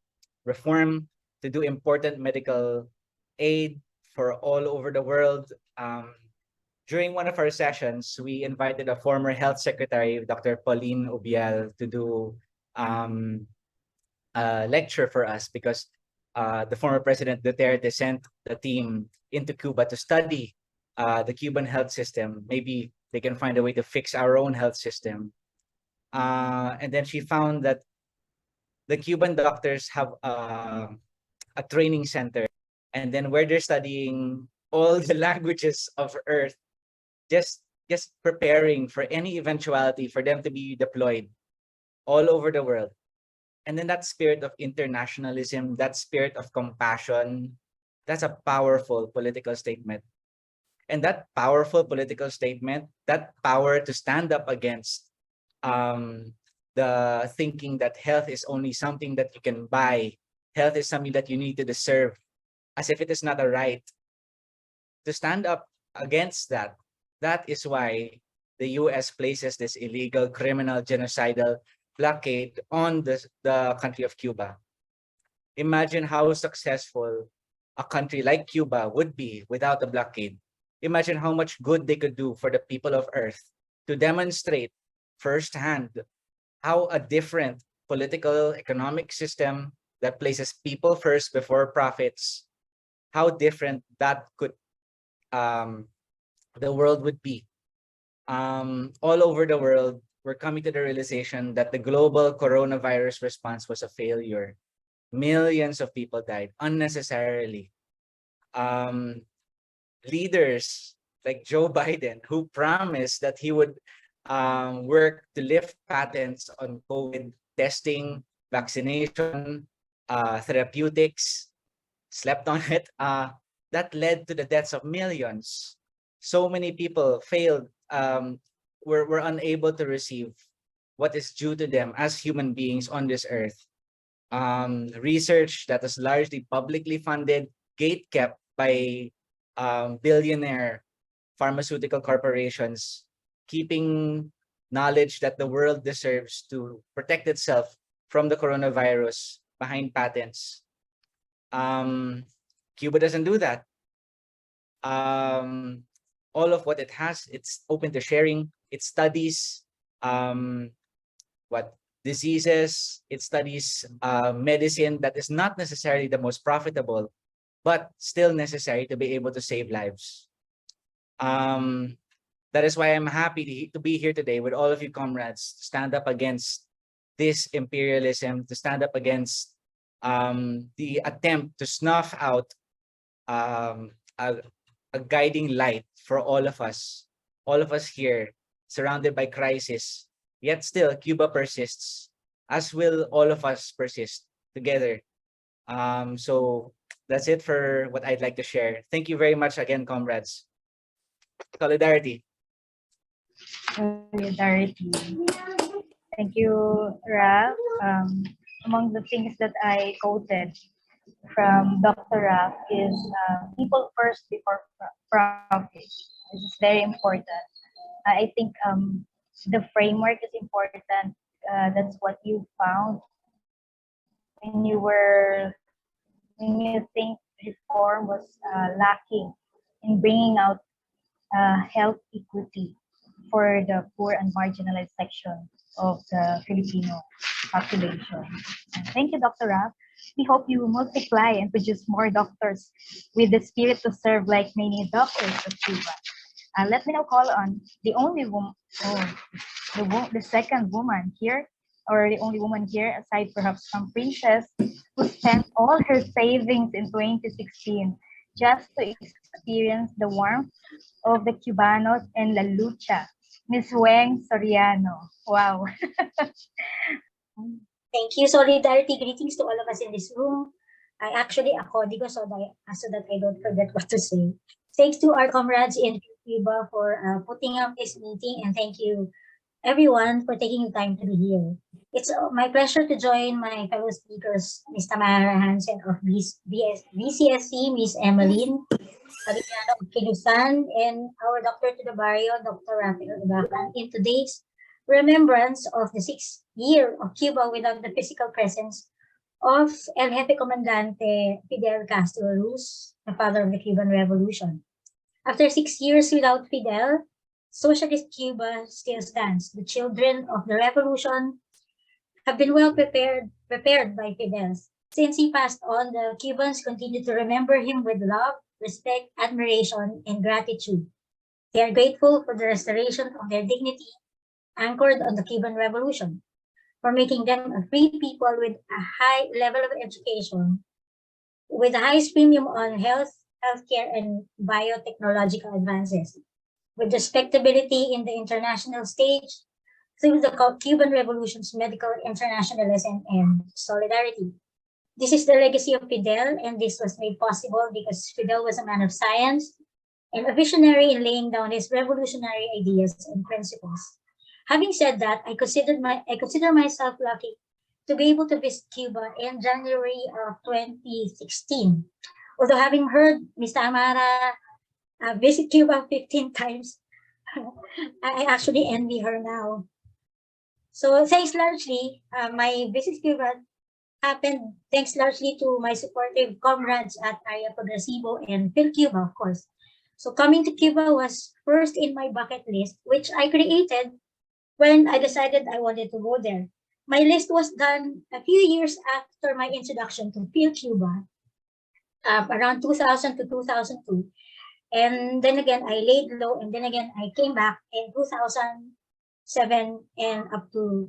reform, to do important medical aid for all over the world. During one of our sessions, we invited a former health secretary, Dr. Pauline Obiel, to do a lecture for us because the former President Duterte sent the team into Cuba to study the Cuban health system. Maybe they can find a way to fix our own health system. And then she found that the Cuban doctors have a training center, and then where they're studying all the languages of Earth, just preparing for any eventuality for them to be deployed all over the world. And then that spirit of internationalism, that spirit of compassion, that's a powerful political statement. And that powerful political statement, that power to stand up against the thinking that health is only something that you can buy, health is something that you need to deserve, as if it is not a right. To stand up against that, that is why the US places this illegal, criminal, genocidal blockade on the country of Cuba. Imagine how successful a country like Cuba would be without a blockade. Imagine how much good they could do for the people of Earth to demonstrate firsthand how a different political, economic system that places people first before profits, how different that could the world would be. All over the world, we're coming to the realization that the global coronavirus response was a failure. Millions of people died unnecessarily. Leaders like Joe Biden, who promised that he would work to lift patents on COVID testing, vaccination, therapeutics, slept on it. That led to the deaths of millions. So many people failed, were unable to receive what is due to them as human beings on this earth. Research that is largely publicly funded, gate-kept by billionaire pharmaceutical corporations, keeping knowledge that the world deserves to protect itself from the coronavirus behind patents. Cuba doesn't do that. All of what it has, it's open to sharing. It studies diseases, it studies medicine that is not necessarily the most profitable, but still necessary to be able to save lives. That is why I'm happy to be here today with all of you comrades, to stand up against this imperialism, to stand up against the attempt to snuff out a guiding light for all of us here, surrounded by crisis. Yet still, Cuba persists, as will all of us persist together. So that's it for what I'd like to share. Thank you very much again, comrades. Solidarity. Solidarity. Thank you, Raf. Among the things that I quoted from Dr. Raf is people first before profit. This is very important. I think the framework is important. That's what you found when you think reform was lacking in bringing out health equity for the poor and marginalized section of the Filipino population. And thank you, Dr. Raf. We hope you multiply and produce more doctors with the spirit to serve like many doctors of Cuba. Let me now call on the only woman, the second woman here, or the only woman here, aside perhaps from Princess, who spent all her savings in 2016 just to experience the warmth of the Cubanos and La Lucha, Ms. Weng Soriano. Wow. Thank you. Solidarity greetings to all of us in this room. I actually accodigo so that I don't forget what to say. Thanks to our comrades in Cuba for putting up this meeting, and thank you everyone for taking the time to be here. It's my pleasure to join my fellow speakers, Ms. Tamara Hansen of VCSC, Ms. Emmeline Arellano of Kilusan, and our Doctor to the Barrio, Dr. Rafael Ibacan, in today's remembrance of the 6th year of Cuba without the physical presence of El Jefe Comandante Fidel Castro Ruz, the father of the Cuban Revolution. After 6 years without Fidel, socialist Cuba still stands. The children of the revolution have been well prepared by Fidel. Since he passed on, the Cubans continue to remember him with love, respect, admiration, and gratitude. They are grateful for the restoration of their dignity anchored on the Cuban Revolution, for making them a free people with a high level of education, with the highest premium on healthcare, and biotechnological advances, with respectability in the international stage through the Cuban Revolution's medical internationalism and solidarity. This is the legacy of Fidel, and this was made possible because Fidel was a man of science and a visionary in laying down his revolutionary ideas and principles. Having said that, I consider myself lucky to be able to visit Cuba in January of 2016. Although having heard Ms. Tamara visit Cuba 15 times, I actually envy her now. So thanks largely, my visit to Cuba happened thanks largely to my supportive comrades at Area Progresivo and PhilCuba, of course. So coming to Cuba was first in my bucket list, which I created when I decided I wanted to go there. My list was done a few years after my introduction to PhilCuba, around 2000 to 2002. And then again, I laid low, and then again, I came back in 2007 and up to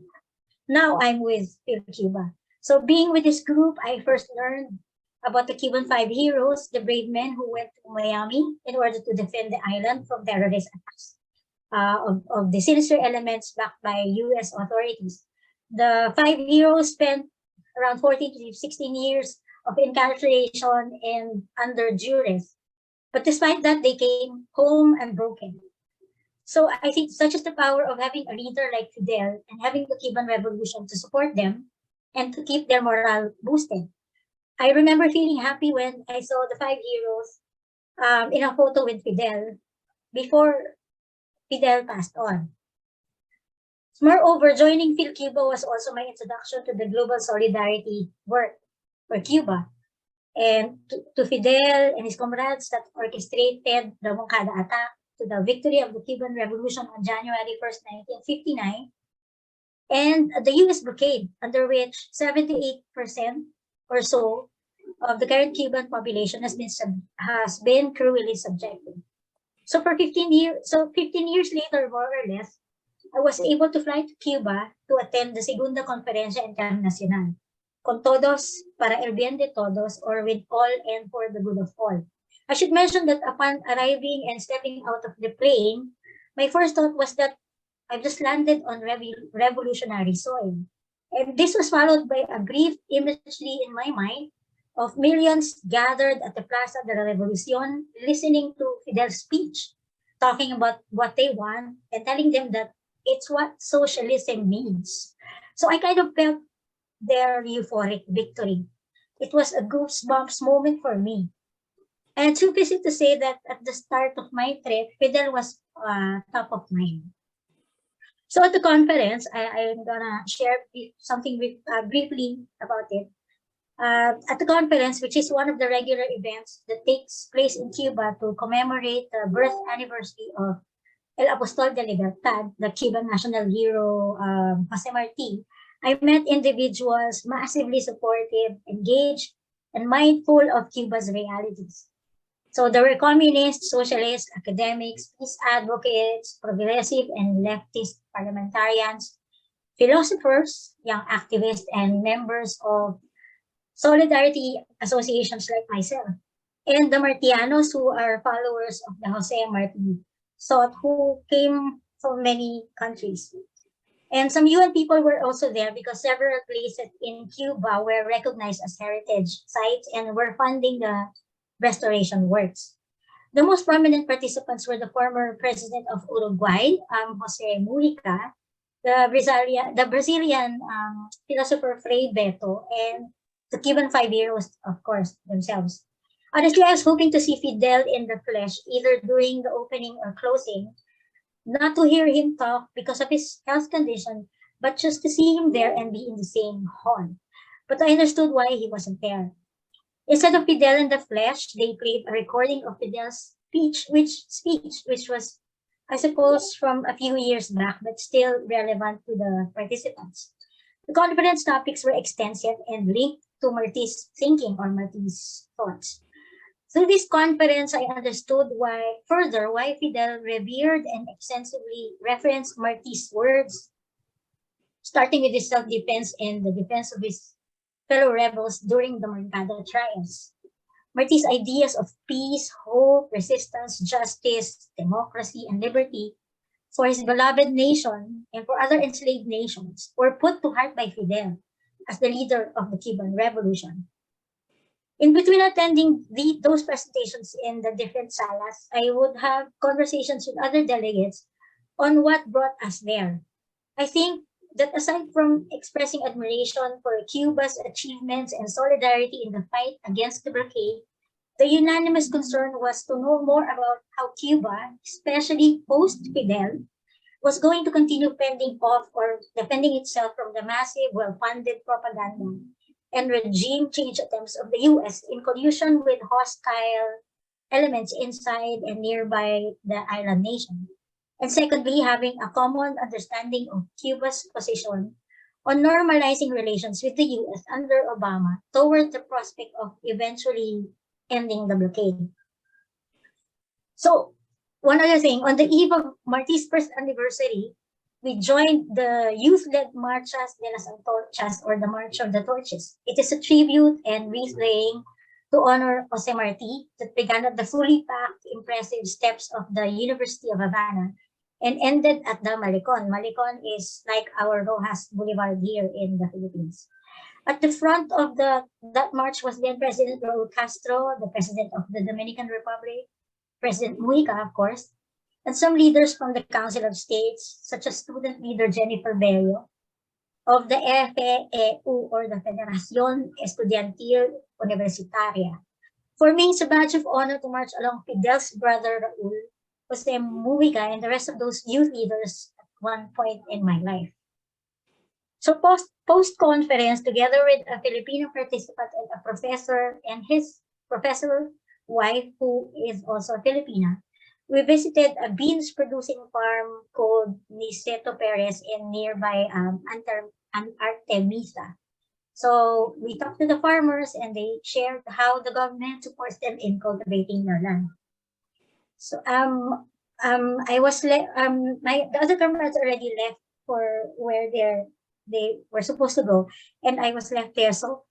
now I'm with PhilCuba. So being with this group, I first learned about the Cuban 5 heroes, the brave men who went to Miami in order to defend the island from terrorist attacks of the sinister elements backed by U.S. authorities. The 5 heroes spent around 14 to 16 years of incarceration and under duress. But despite that, they came home unbroken. So I think such is the power of having a leader like Fidel and having the Cuban Revolution to support them and to keep their morale boosted. I remember feeling happy when I saw the 5 heroes in a photo with Fidel before Fidel passed on. Moreover, joining PhilCuba was also my introduction to the global solidarity work for Cuba, and to Fidel and his comrades that orchestrated the Moncada attack to the victory of the Cuban Revolution on January 1st, 1959, and the U.S. blockade, under which 78% or so of the current Cuban population has been cruelly subjected. So 15 years later, more or less, I was able to fly to Cuba to attend the Segunda Conferencia Internacional, Con Todos para el Bien de Todos, or with all and for the good of all, I should mention that upon arriving and stepping out of the plane, my first thought was that I've just landed on revolutionary soil. And this was followed by a brief imagery in my mind of millions gathered at the Plaza de la Revolucion listening to Fidel's speech, talking about what they want and telling them that it's what socialism means. So I kind of felt their euphoric victory. It was a goosebumps moment for me. And too busy to say that at the start of my trip, Fidel was top of mind. So at the conference, I'm gonna share something briefly about it. At the conference, which is one of the regular events that takes place in Cuba to commemorate the birth anniversary of El Apostol de Libertad, the Cuban national hero, Jose Marti, I met individuals massively supportive, engaged, and mindful of Cuba's realities. So there were communists, socialists, academics, peace advocates, progressive and leftist parliamentarians, philosophers, young activists, and members of solidarity associations like myself, and the Martianos, who are followers of the Jose Marti thought, who came from many countries. And some UN people were also there because several places in Cuba were recognized as heritage sites and were funding the restoration works. The most prominent participants were the former president of Uruguay, Jose Mujica, the Brazilian philosopher Frei Beto, and the Cuban five heroes, of course, themselves. Honestly, I was hoping to see Fidel in the flesh, either during the opening or closing, not to hear him talk because of his health condition, but just to see him there and be in the same hall. But I understood why he wasn't there. Instead of Fidel in the flesh, they played a recording of Fidel's speech, which was, I suppose, from a few years back, but still relevant to the participants. The conference topics were extensive and linked to Marti's thinking or Marti's thoughts. Through this conference, I understood why Fidel revered and extensively referenced Marti's words, starting with his self-defense and the defense of his fellow rebels during the Mercado trials. Marti's ideas of peace, hope, resistance, justice, democracy, and liberty for his beloved nation and for other enslaved nations were put to heart by Fidel as the leader of the Cuban Revolution. In between attending those presentations in the different salas, I would have conversations with other delegates on what brought us there. I think that aside from expressing admiration for Cuba's achievements and solidarity in the fight against the blockade, the unanimous concern was to know more about how Cuba, especially post-Fidel, was going to continue fending off or defending itself from the massive, well-funded propaganda and regime change attempts of the US in collusion with hostile elements inside and nearby the island nation. And secondly, having a common understanding of Cuba's position on normalizing relations with the US under Obama toward the prospect of eventually ending the blockade. So, one other thing, on the eve of Marti's first anniversary, we joined the youth-led Marchas de las Antorchas, or the March of the Torches. It is a tribute and wreath-laying to honor Jose Marti that began at the fully packed, impressive steps of the University of Havana and ended at the Malecon. Malecon is like our Rojas Boulevard here in the Philippines. At the front of that march was then President Raul Castro, the President of the Dominican Republic, President Mujica, of course, and some leaders from the Council of States, such as student leader Jennifer Bello of the FEU, or the Federación Estudiantil Universitaria. For me, it's a badge of honor to march along Fidel's brother Raul, Jose Mujica, and the rest of those youth leaders at one point in my life. So post-conference, together with a Filipino participant and a professor and his professor wife, who is also a Filipina, we visited a beans producing farm called Niceto Perez in nearby Artemisa. So we talked to the farmers and they shared how the government supports them in cultivating their land. So I was the other comrades already left for where they were supposed to go, and I was left there. So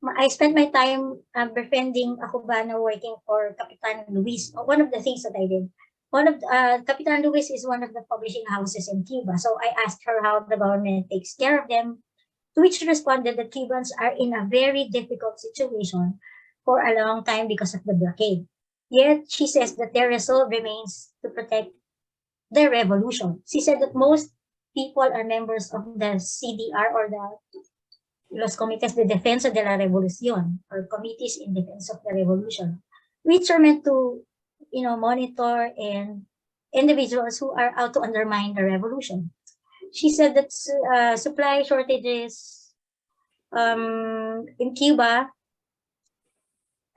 I spent my time befriending a Cubano working for Capitan Luis. One of the things that I did. Capitan Luis is one of the publishing houses in Cuba. So I asked her how the government takes care of them, to which she responded that Cubans are in a very difficult situation for a long time because of the blockade. Yet she says that their resolve remains to protect the revolution. She said that most people are members of the CDR, or the Los Comités de Defensa de la Revolución, or Committees in Defense of the Revolution, which are meant to, monitor and individuals who are out to undermine the revolution. She said that supply shortages in Cuba,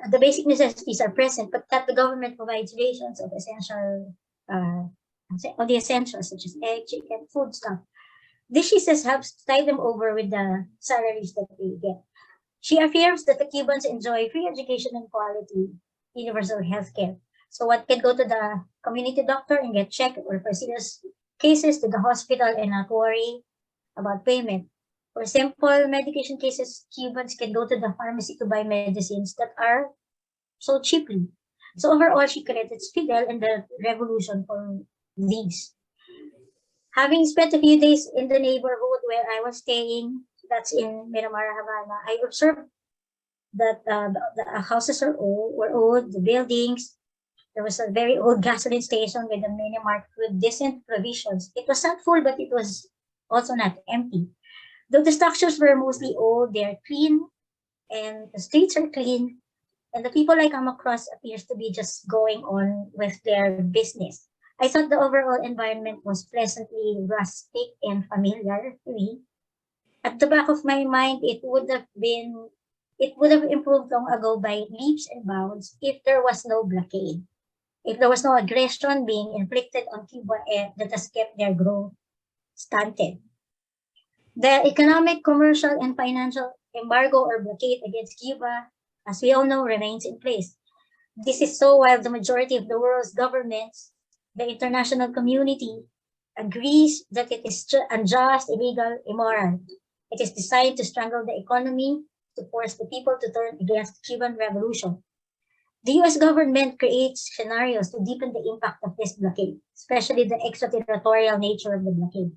the basic necessities are present, but that the government provides rations of the essentials such as egg, chicken, food stuff. This, she says, helps tide them over with the salaries that they get. She affirms that the Cubans enjoy free education and quality universal health care. So one can go to the community doctor and get checked, or for serious cases to the hospital and not worry about payment. For simple medication cases, Cubans can go to the pharmacy to buy medicines that are sold cheaply. So overall, she credits Fidel and the revolution for these. Having spent a few days in the neighborhood where I was staying, that's in Miramar, Havana, I observed that the houses were old, the buildings. There was a very old gasoline station with a mini mart with decent provisions. It was not full, but it was also not empty. Though the structures were mostly old, they are clean, and the streets are clean, and the people I come across appears to be just going on with their business. I thought the overall environment was pleasantly rustic and familiar to me. At the back of my mind, it would have improved long ago by leaps and bounds if there was no blockade, if there was no aggression being inflicted on Cuba that has kept their growth stunted. The economic, commercial, and financial embargo or blockade against Cuba, as we all know, remains in place. This is so while the majority of the world's governments, the international community, agrees that it is unjust, illegal, immoral. It is designed to strangle the economy, to force the people to turn against the Cuban Revolution. The US government creates scenarios to deepen the impact of this blockade, especially the extraterritorial nature of the blockade,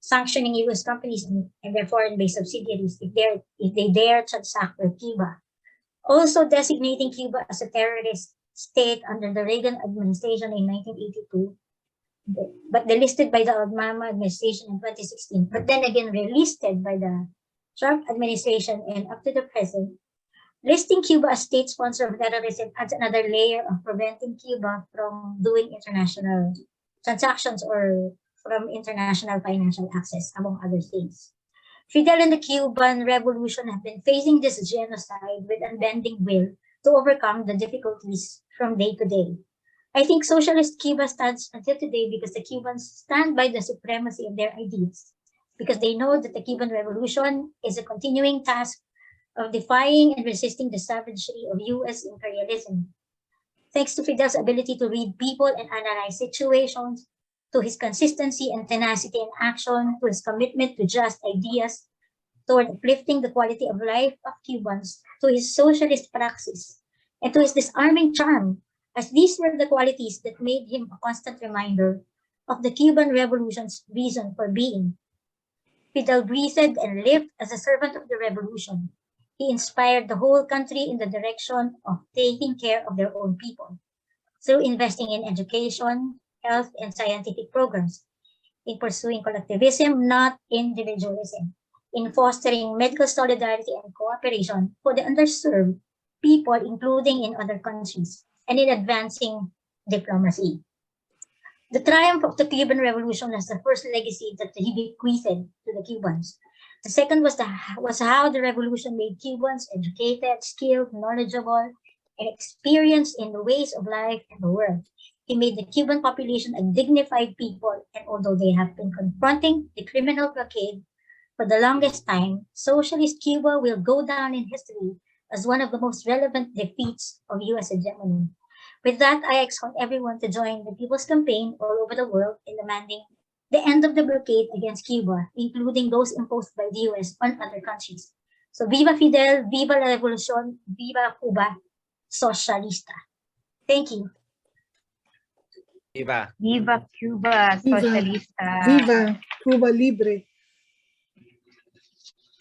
sanctioning US companies and their foreign-based subsidiaries if they dare transact with Cuba. Also designating Cuba as a terrorist state under the Reagan administration in 1982, but delisted by the Obama administration in 2016, but then again relisted by the Trump administration and up to the present. Listing Cuba as state sponsor of terrorism adds another layer of preventing Cuba from doing international transactions or from international financial access, among other things. Fidel and the Cuban Revolution have been facing this genocide with unbending will to overcome the difficulties from day to day. I think socialist Cuba stands until today because the Cubans stand by the supremacy of their ideas, because they know that the Cuban Revolution is a continuing task of defying and resisting the savagery of US imperialism. Thanks to Fidel's ability to read people and analyze situations, to his consistency and tenacity in action, to his commitment to just ideas, toward uplifting the quality of life of Cubans, to his socialist praxis, and to his disarming charm, as these were the qualities that made him a constant reminder of the Cuban Revolution's reason for being. Fidel breathed and lived as a servant of the revolution. He inspired the whole country in the direction of taking care of their own people through investing in education, health, and scientific programs, in pursuing collectivism, not individualism, in fostering medical solidarity and cooperation for the underserved people, including in other countries, and in advancing diplomacy. The triumph of the Cuban Revolution was the first legacy that he bequeathed to the Cubans. The second was how the revolution made Cubans educated, skilled, knowledgeable, and experienced in the ways of life and the world. He made the Cuban population a dignified people, and although they have been confronting the criminal blockade for the longest time, socialist Cuba will go down in history as one of the most relevant defeats of US hegemony. With that, I exhort everyone to join the People's Campaign all over the world in demanding the end of the blockade against Cuba, including those imposed by the US on other countries, So, viva Fidel, viva la Revolución, viva Cuba, socialista. Thank you. Viva. Viva Cuba, Viva. socialista. Viva Cuba Libre.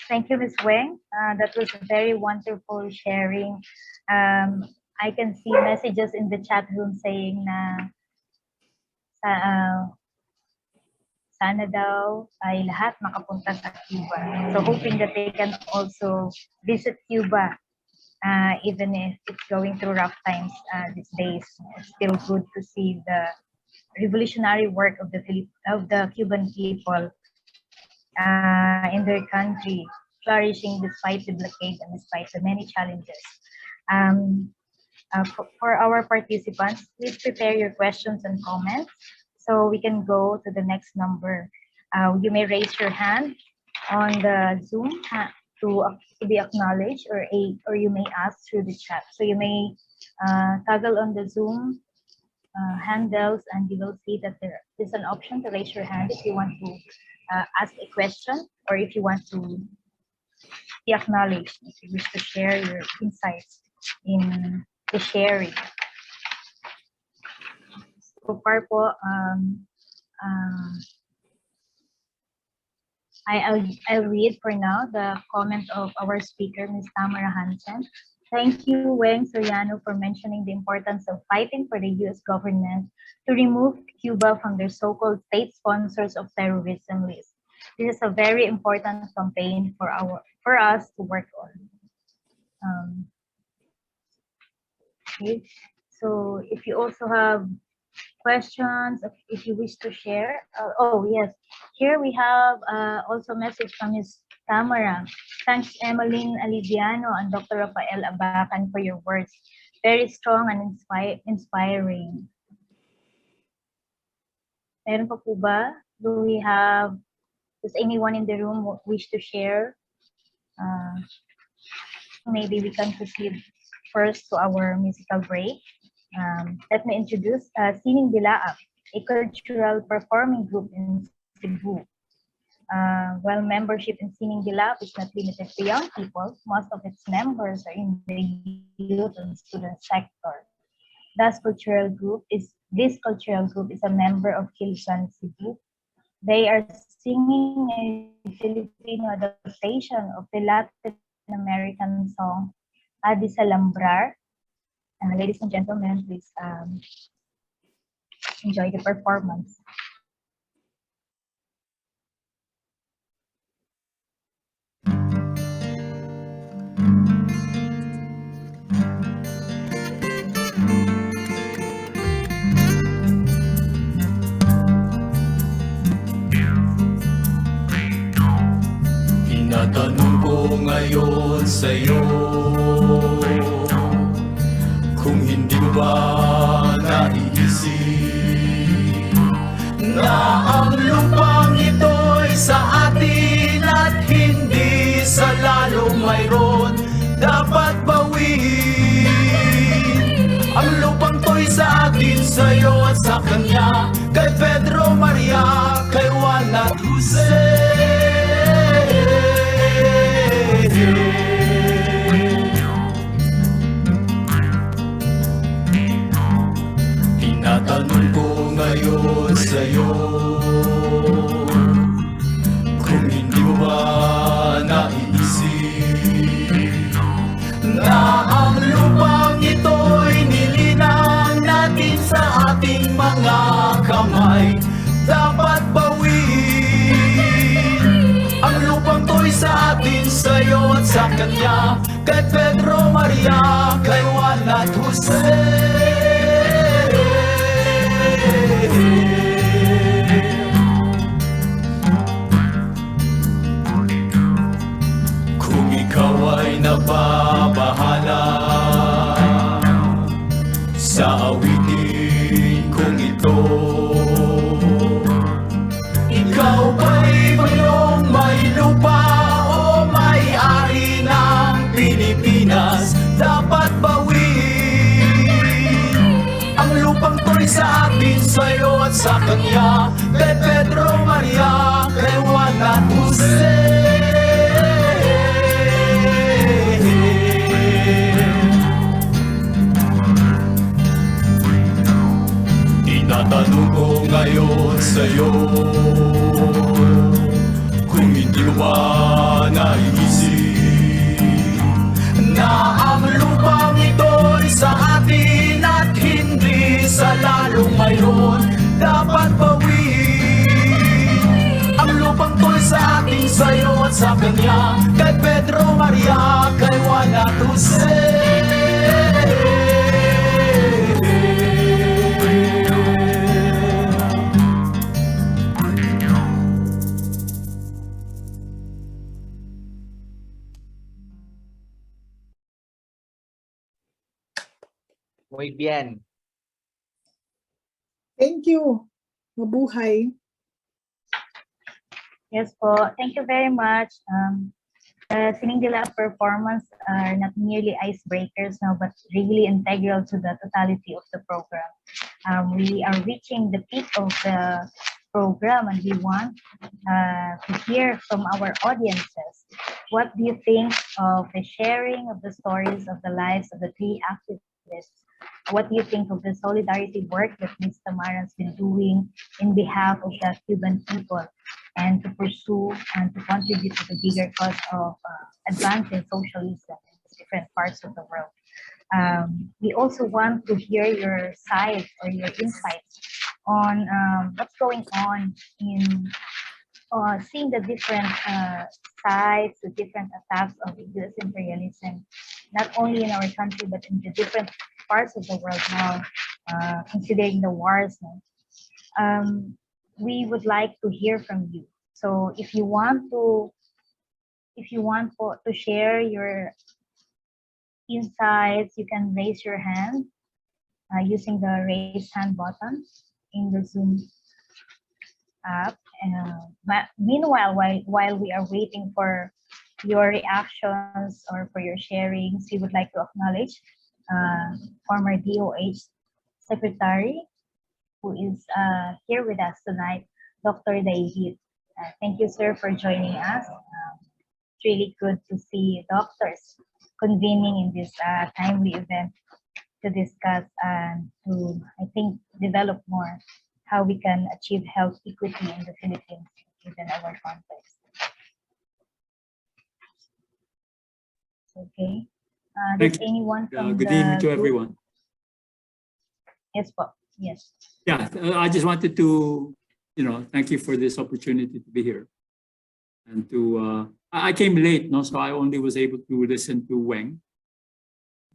Thank you, Ms. Weng. That was a very wonderful sharing. I can see messages in the chat room saying na sana daw ay lahat makapunta sa Cuba. So hoping that they can also visit Cuba, even if it's going through rough times these days. It's still good to see the revolutionary work of the Cuban people in their country, flourishing despite the blockade and despite the many challenges. For our participants, please prepare your questions and comments so we can go to the next number. You may raise your hand on the Zoom to be acknowledged, or you may ask through the chat. So you may toggle on the Zoom handles, and you will see that there is an option to raise your hand if you want to ask a question, or if you want to be acknowledged, if you wish to share your insights in the sharing. So far po, I'll read for now the comment of our speaker, Ms. Tamara Hansen. Thank you, Weng Soriano, for mentioning the importance of fighting for the U.S. government to remove Cuba from their so-called state sponsors of terrorism list. This is a very important campaign for us to work on. Okay, so if you also have questions, if you wish to share, oh yes, here we have also a message from Ms. Tamara. Thanks, Emmeline Aliviano and Dr. Rafael Abacan, for your words. Very strong and inspiring. Meron pa po ba? Does anyone in the room wish to share? Maybe we can proceed first to our musical break. Let me introduce Sining Dilaap, a cultural performing group in Cebu. While membership in Sining Dilaap is not limited to young people, most of its members are in the youth and student sector. This cultural group is a member of Kilsan Cebu. They are singing a Filipino adaptation of the Latin American song Adi Salambrar. Ladies and gentlemen, please enjoy the performance. Tinatanong ko ngayon sa'yo, kung hindi mo ba naiisip na ang lupang ito'y sa atin at hindi sa lalong mayroon dapat bawiin. Ang lupang to'y sa atin, sa'yo at sa kanya, kay Pedro Maria, kay Juan at Jose. Tinatanong ko ngayon sa'yo, kung hindi mo ba naiisip na ang lupang ito'y nilinang natin sa ating mga kamay, dapat bawiin. Ang lupang to'y sa atin, sa'yo at sa kanya, kay Pedro Maria, kay Juan at Jose. Kung ikaw ay nababahala sa awitin kong ito, ikaw ba'y mayroong may lupa o may-ari ng Pilipinas, dapat bawiin. Ang lupang to'y sa atin, sa'yo at sa kanya, kay Pedro Maria, kay Juan at Jose. ngayon sa'yo. Kung hindi mo ba naiisip na ang lupang ito'y sa atin at hindi sa lalong mayroon dapat bawiin. Ang lupang to'y sa atin, sa'yo at sa kanya, kay Pedro, Maria, kay Juan at Jose. Muy bien. Thank you. Mabuhay. Yes po. Thank you very much. The Sining Dila performance are not merely icebreakers now, but really integral to the totality of the program. We are reaching the peak of the program, and we want to hear from our audiences. What do you think of the sharing of the stories of the lives of the three activists? What do you think of the solidarity work that Ms Tamara has been doing in behalf of the Cuban people, and to pursue and to contribute to the bigger cause of advancing socialism in different parts of the world? We also want to hear your side or your insights on what's going on in seeing the different sides, the different attacks of US imperialism, not only in our country, but in the different parts of the world now, considering the wars. We would like to hear from you. So if you want to share your insights, you can raise your hand using the raise hand button in the Zoom app. Meanwhile, while we are waiting for your reactions or for your sharings, we would like to acknowledge former DOH Secretary who is here with us tonight, Dr. David. Thank you, sir, for joining us. It's really good to see doctors convening in this timely event to discuss and to, I think, develop more how we can achieve health equity in the Philippines within our context. Okay. Does anyone from good evening to group? everyone. Yes, Bob. Yes. Yeah, I just wanted to, thank you for this opportunity to be here. And to, I came late, so I only was able to listen to Weng.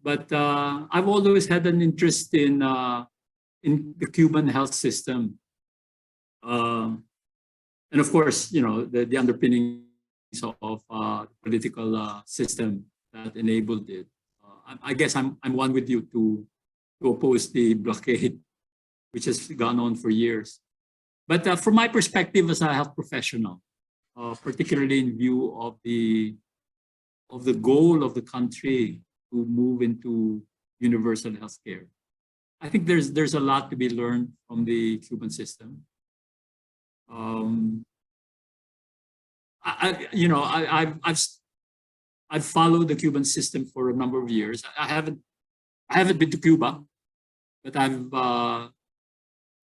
But I've always had an interest in the Cuban health system. And of course, the underpinnings of the political system that enabled it. I guess I'm one with you to oppose the blockade, which has gone on for years. But from my perspective as a health professional, particularly in view of the goal of the country to move into universal health care, I think there's a lot to be learned from the Cuban system. I've followed the Cuban system for a number of years. I haven't been to Cuba, but I've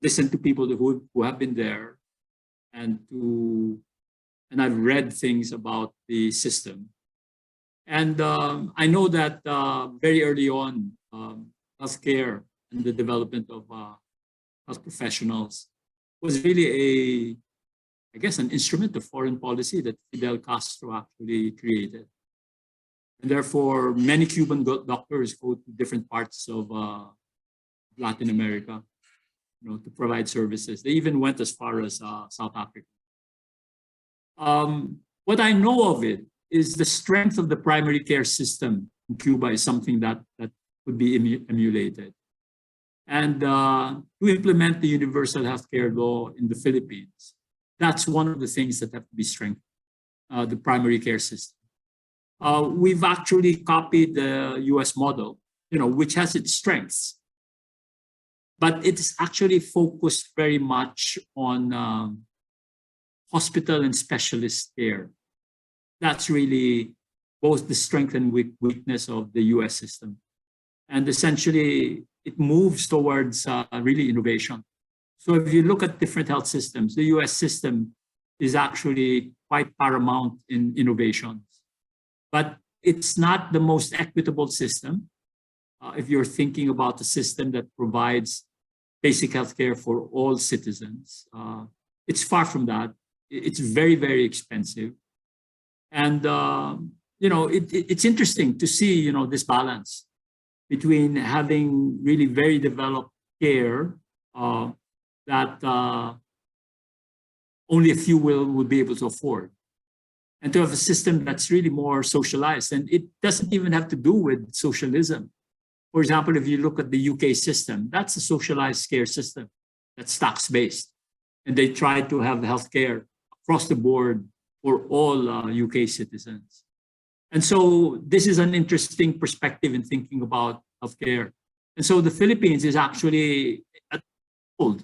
listened to people who have been there, and I've read things about the system. And I know that very early on, healthcare and the development of health professionals was really an instrument of foreign policy that Fidel Castro actually created. And therefore, many Cuban doctors go to different parts of Latin America, to provide services. They even went as far as South Africa. What I know of it is the strength of the primary care system in Cuba is something that could be emulated. And to implement the universal healthcare law in the Philippines, that's one of the things that have to be strengthened, the primary care system. We've actually copied the US model, which has its strengths, but it's actually focused very much on hospital and specialist care. That's really both the strength and weakness of the US system. And essentially, it moves towards really innovation. So if you look at different health systems, the US system is actually quite paramount in innovations. But it's not the most equitable system. If you're thinking about a system that provides basic healthcare for all citizens, it's far from that. It's very, very expensive. And, it's interesting to see, this balance between having really very developed care that only a few will be able to afford, and to have a system that's really more socialized. And it doesn't even have to do with socialism. For example, if you look at the UK system, that's a socialized care system that's tax-based. And they try to have healthcare across the board for all UK citizens. And so this is an interesting perspective in thinking about healthcare. And so the Philippines is actually at hold,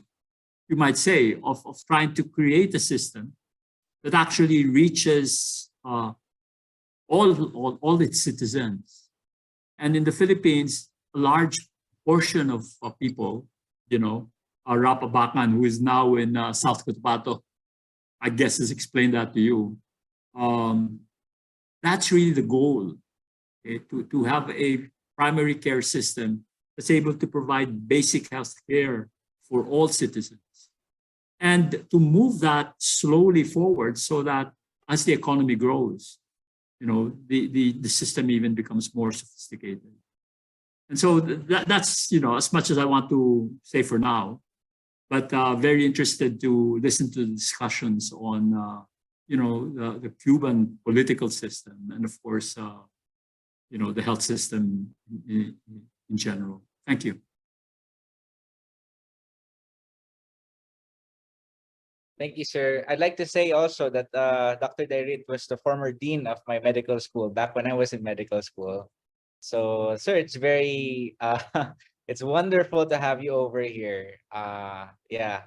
you might say, of trying to create a system that actually reaches all its citizens. And in the Philippines, a large portion of people, Rapabakan, who is now in South Cotabato, I guess has explained that to you. That's really the goal, okay? To have a primary care system that's able to provide basic health care for all citizens. And to move that slowly forward so that as the economy grows, the system even becomes more sophisticated. And so that's, as much as I want to say for now, but very interested to listen to the discussions on, the Cuban political system and of course, the health system in general. Thank you. Thank you, sir. I'd like to say also that Dr. Dairit was the former dean of my medical school back when I was in medical school. So, sir, it's very, it's wonderful to have you over here. Yeah,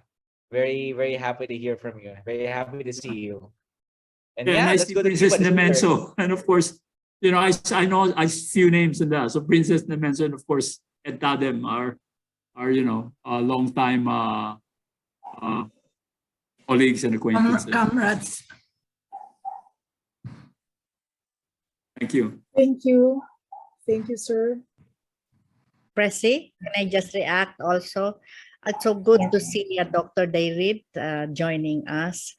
very, very happy to hear from you. Very happy to see you. And yeah, nice let's to go to Princess Cuba. Nemenso. And of course, I know a few names in that. So Princess Nemenso and of course, Ed Tadem are a long time colleagues and acquaintances. Comrades. Thank you. Thank you. Thank you, sir. Pressy, can I just react also? It's so good to see Dr. Dairit joining us.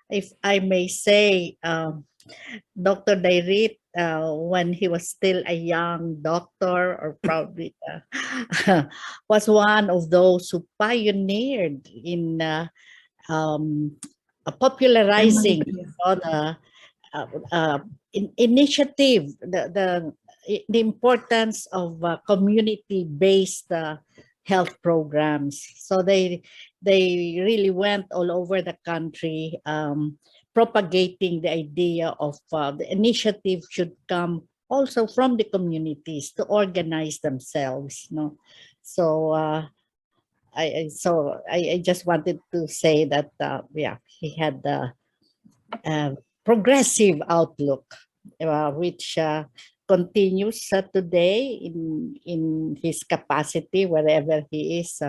If I may say, Dr. Dairit, when he was still a young doctor, or probably was one of those who pioneered in popularizing the initiative, the importance of community-based health programs. So they really went all over the country propagating the idea of the initiative should come also from the communities to organize themselves. No? So I just wanted to say that he had the progressive outlook, which continues today in his capacity wherever he is.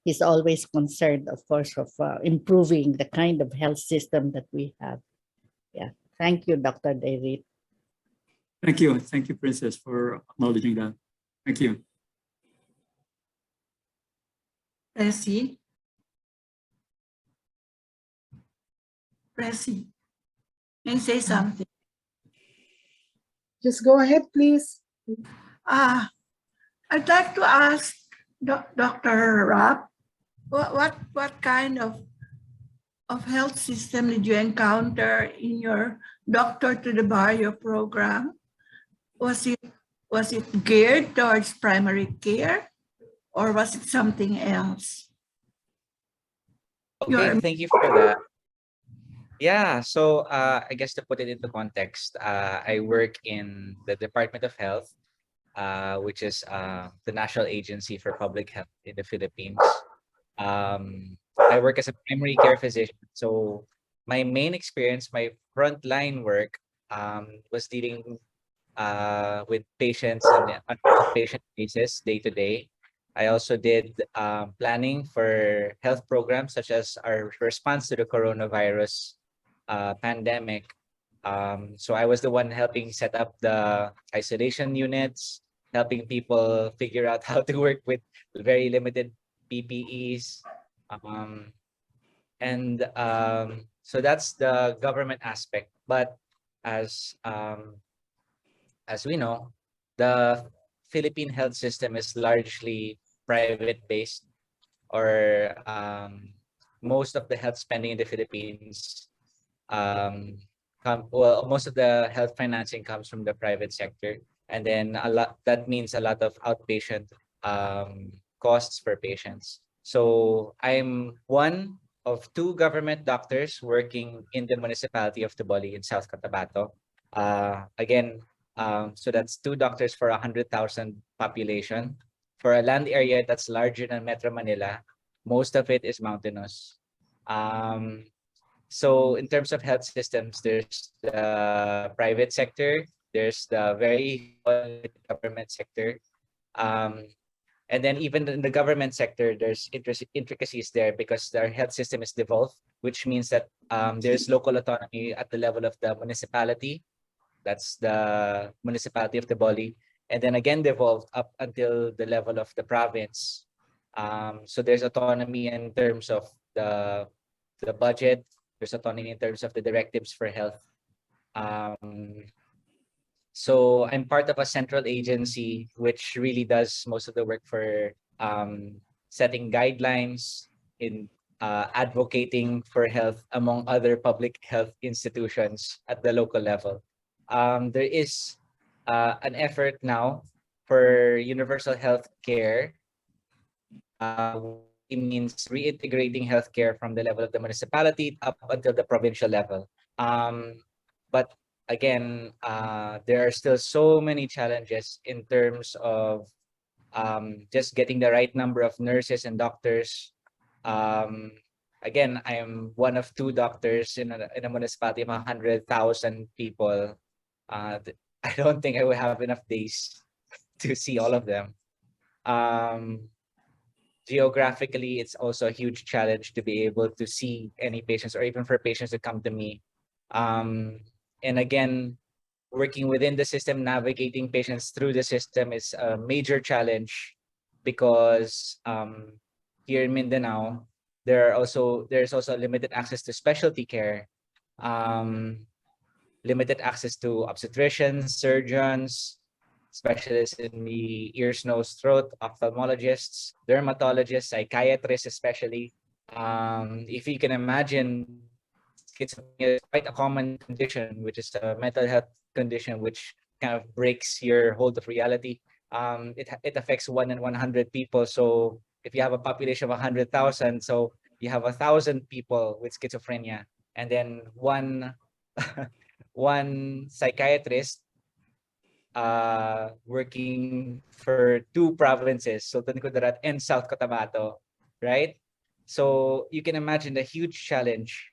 He's always concerned, of course, of improving the kind of health system that we have. Yeah, thank you, Dr. Dairit. Thank you, Princess, for acknowledging that. Thank you. Pressy, may I say something? Just go ahead, please. I'd like to ask Dr. Rapp, what kind of health system did you encounter in your Doctor to the Barrio program? Was it geared towards primary care, or was it something else? Okay, thank you for that. Yeah, so I guess to put it into context, I work in the Department of Health, which is the National Agency for Public Health in the Philippines. I work as a primary care physician. So my main experience, my frontline work was dealing with patients and on patient basis day to day. I also did planning for health programs such as our response to the coronavirus pandemic. So I was the one helping set up the isolation units, helping people figure out how to work with very limited PPEs. So that's the government aspect. But as we know, the Philippine health system is largely private based, or most of the health spending in the Philippines most of the health financing comes from the private sector, and then that means a lot of outpatient costs for patients. So I'm one of two government doctors working in the municipality of Tuboli in South Cotabato. Again, so that's two doctors for 100,000 population. For a land area that's larger than Metro Manila, most of it is mountainous. So in terms of health systems, there's the private sector, there's the very government sector. And then even in the government sector, there's intricacies there because their health system is devolved, which means that there's local autonomy at the level of the municipality. That's the municipality of Tiboli. And then again devolved up until the level of the province. So there's autonomy in terms of the budget. There's autonomy in terms of the directives for health. So I'm part of a central agency which really does most of the work for setting guidelines in advocating for health among other public health institutions at the local level. There is an effort now for universal health care. It means reintegrating healthcare from the level of the municipality up until the provincial level. But again, there are still so many challenges in terms of just getting the right number of nurses and doctors. Again, I am one of two doctors in a municipality of 100,000 people. I don't think I will have enough days to see all of them. Geographically, it's also a huge challenge to be able to see any patients, or even for patients to come to me. And again, working within the system, navigating patients through the system is a major challenge because here in Mindanao, there's also limited access to specialty care, limited access to obstetricians, surgeons, specialists in the ears, nose, throat, ophthalmologists, dermatologists, psychiatrists especially. If you can imagine, schizophrenia is quite a common condition, which is a mental health condition which kind of breaks your hold of reality. It affects 1 in 100 people. So if you have a population of 100,000, so you have 1,000 people with schizophrenia, and then one psychiatrist working for two provinces, Sultan Kudarat and South Cotabato, right? So you can imagine the huge challenge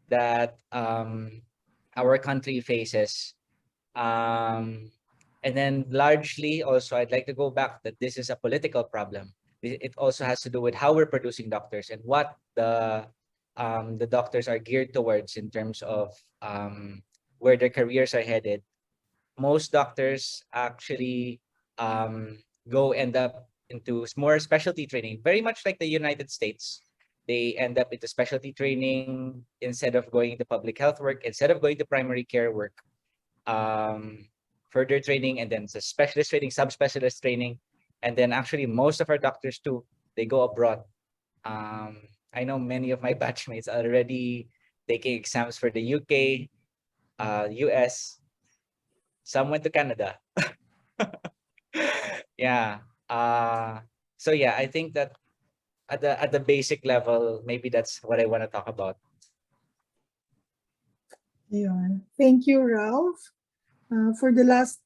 that our country faces. And then largely also, I'd like to go back that this is a political problem. It also has to do with how we're producing doctors and what the doctors are geared towards in terms of where their careers are headed. Most doctors actually end up into more specialty training, very much like the United States. They end up into specialty training instead of going into public health work, instead of going to primary care work, further training, and then the specialist training, subspecialist training. And then actually most of our doctors too, they go abroad. I know many of my batchmates are already taking exams for the UK, US. Some went to Canada. Yeah. So yeah, I think that at the basic level, maybe that's what I want to talk about. Ayun. Thank you, Ralph. For the last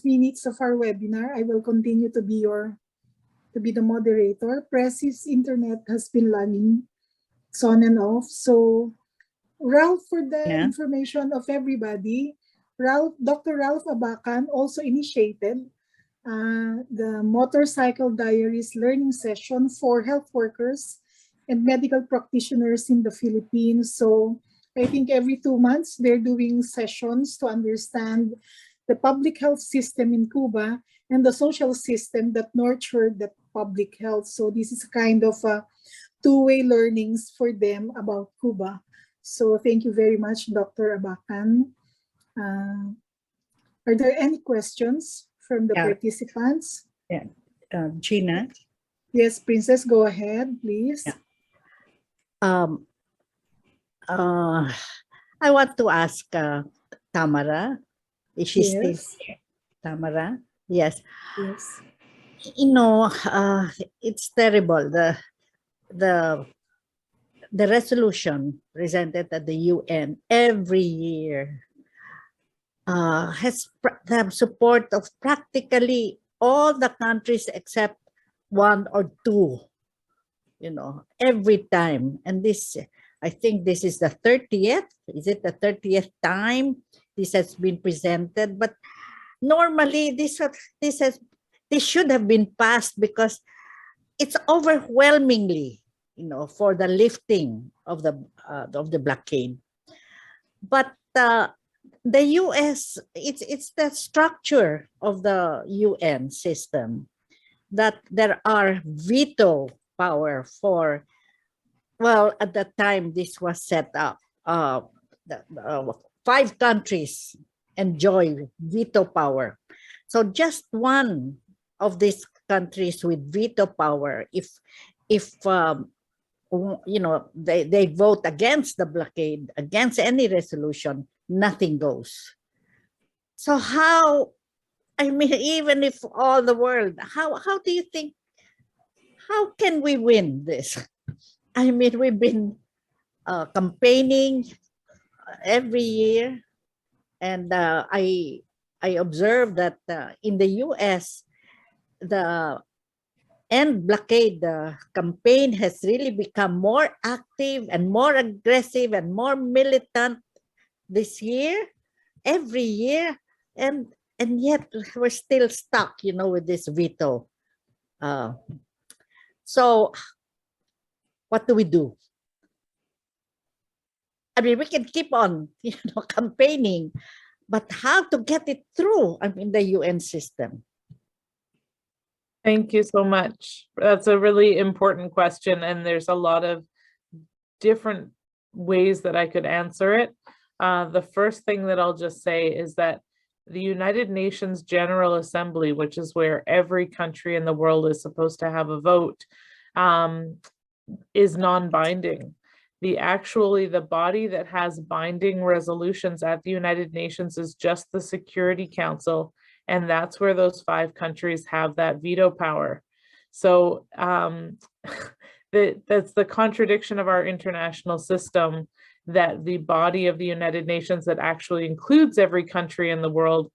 minutes of our webinar, I will continue to be the moderator. Press's internet has been lagging. It's on and off. So Ralph, for the information of everybody, Dr. Ralph Abacan also initiated the Motorcycle Diaries learning session for health workers and medical practitioners in the Philippines. So I think every 2 months they're doing sessions to understand the public health system in Cuba and the social system that nurtured that public health. So this is kind of a two-way learnings for them about Cuba. So thank you very much, Dr. Abacan. Are there any questions from the participants? Yeah. Gina? Yes, Princess, go ahead, please. Yeah. I want to ask Tamara. Is she still here? Tamara? Yes. Yes. You know, it's terrible. The resolution presented at the UN every year has the support of practically all the countries except 1 or 2, you know, every time. And this, I think this is the 30th. Is it the 30th time this has been presented? But normally this should have been passed because it's overwhelmingly, you know, for the lifting of the blockade. But the US, it's the structure of the UN system that there are veto power for, well, at the time this was set up, 5 countries enjoy veto power. So just one of these countries with veto power, if you know, they vote against the blockade, against any resolution, nothing goes. So how, I mean, even if all the world, how do you think, how can we win this? I mean, we've been campaigning every year, and I observed that in the US, the end blockade campaign has really become more active and more aggressive and more militant this year, every year, and yet we're still stuck, you know, with this veto. So what do we do? I mean, we can keep on, you know, campaigning, but how to get it through? I mean, the UN system. Thank you so much. That's a really important question, and there's a lot of different ways that I could answer it. The first thing that I'll just say is that the United Nations General Assembly, which is where every country in the world is supposed to have a vote, is non-binding. The body that has binding resolutions at the United Nations is just the Security Council, and that's where those 5 countries have that veto power. So that's the contradiction of our international system, that the body of the United Nations that actually includes every country in the world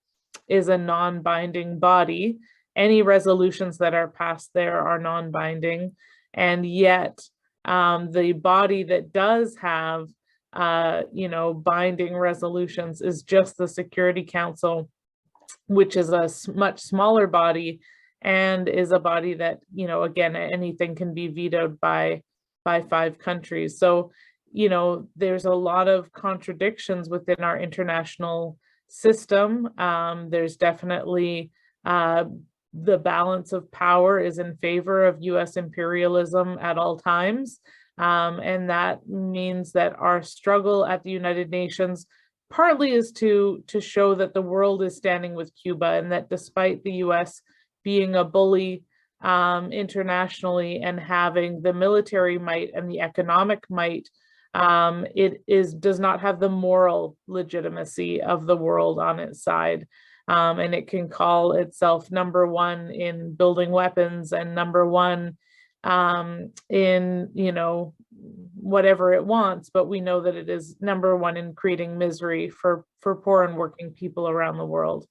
is a non-binding body. Any resolutions that are passed there are non-binding, and yet the body that does have you know, binding resolutions is just the Security Council, which is a much smaller body and is a body that, you know, again, anything can be vetoed by 5 countries. So, you know, there's a lot of contradictions within our international system. There's definitely the balance of power is in favor of US imperialism at all times. And that means that our struggle at the United Nations partly is to show that the world is standing with Cuba, and that despite the US being a bully internationally and having the military might and the economic might, it does not have the moral legitimacy of the world on its side. And it can call itself #1 in building weapons and #1 in, you know, whatever it wants, but we know that it is #1 in creating misery for poor and working people around the world.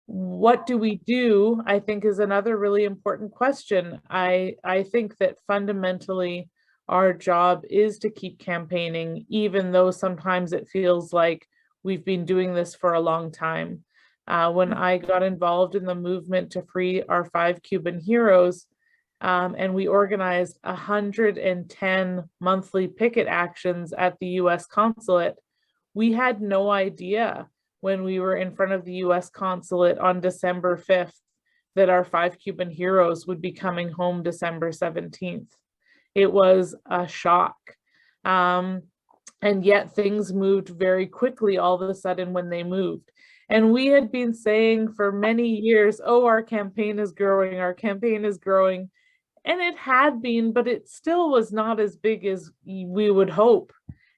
What do we do, I think, is another really important question. I think that fundamentally our job is to keep campaigning, even though sometimes it feels like we've been doing this for a long time. when I got involved in the movement to free our 5 Cuban heroes, and we organized 110 monthly picket actions at the US consulate. We had no idea when we were in front of the US consulate on December 5th that our 5 Cuban heroes would be coming home December 17th. It was a shock. And yet things moved very quickly all of a sudden when they moved. And we had been saying for many years, oh, our campaign is growing, our campaign is growing. And it had been, but it still was not as big as we would hope.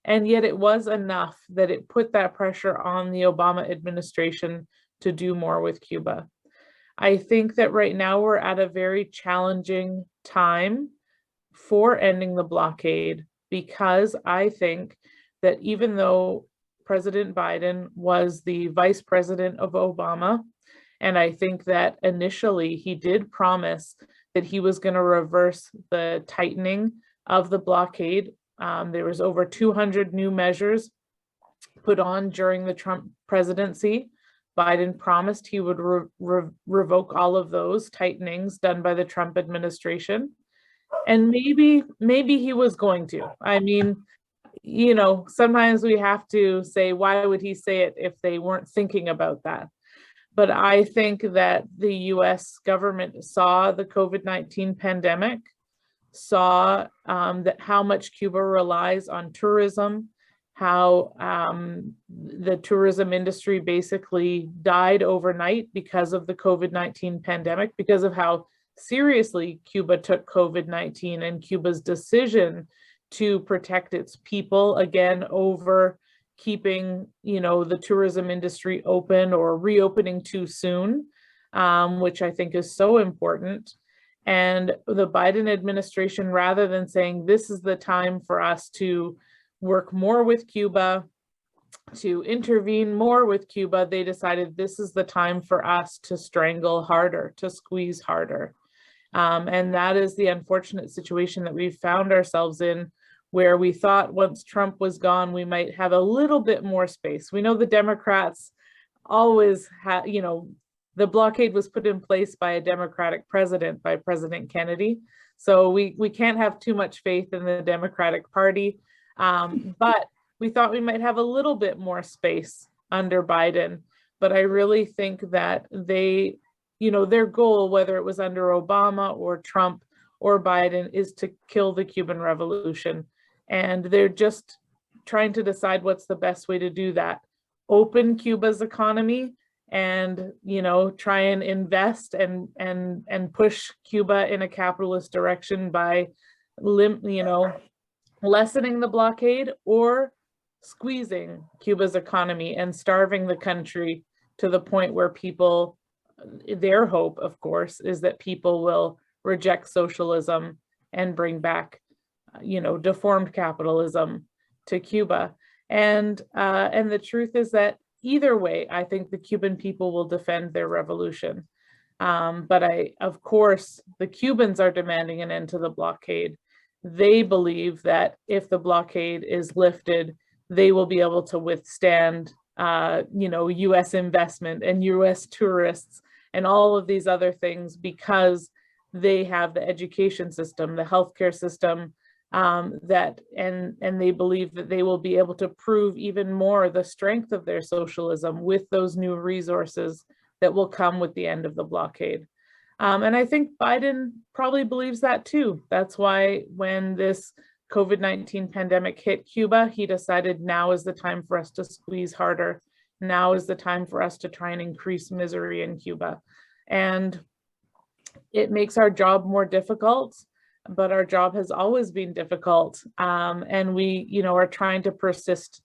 And yet it was enough that it put that pressure on the Obama administration to do more with Cuba. I think that right now we're at a very challenging time for ending the blockade, because I think that even though President Biden was the vice president of Obama, and I think that initially he did promise that he was going to reverse the tightening of the blockade. There was over 200 new measures put on during the Trump presidency. Biden promised he would revoke all of those tightenings done by the Trump administration. And maybe he was going to. I mean, you know, sometimes we have to say, why would he say it if they weren't thinking about that? But I think that the US government saw the COVID-19 pandemic, saw that how much Cuba relies on tourism, how the tourism industry basically died overnight because of the COVID-19 pandemic, because of how seriously Cuba took COVID-19 and Cuba's decision to protect its people, again, over keeping, you know, the tourism industry open or reopening too soon, which I think is so important. And the Biden administration, rather than saying this is the time for us to work more with Cuba, to intervene more with Cuba, they decided this is the time for us to strangle harder, to squeeze harder. And that is the unfortunate situation that we've found ourselves in, where we thought once Trump was gone, we might have a little bit more space. We know the Democrats always had, you know, the blockade was put in place by a Democratic president, by President Kennedy. So we can't have too much faith in the Democratic Party. But we thought we might have a little bit more space under Biden. But I really think that they, you know, their goal, whether it was under Obama or Trump or Biden, is to kill the Cuban Revolution. And they're just trying to decide what's the best way to do that. Open Cuba's economy and, you know, try and invest and push Cuba in a capitalist direction by, you know, lessening the blockade, or squeezing Cuba's economy and starving the country to the point where people, their hope, of course, is that people will reject socialism and bring back, you know, deformed capitalism to Cuba. And the truth is that either way, I think the Cuban people will defend their revolution. But of course, the Cubans are demanding an end to the blockade. They believe that if the blockade is lifted, they will be able to withstand, you know, US investment and US tourists and all of these other things, because they have the education system, the healthcare system, and they believe that they will be able to prove even more the strength of their socialism with those new resources that will come with the end of the blockade. And I think Biden probably believes that too. That's why when this COVID-19 pandemic hit Cuba, he decided now is the time for us to squeeze harder. Now is the time for us to try and increase misery in Cuba. And it makes our job more difficult, but our job has always been difficult. And we, you know, are trying to persist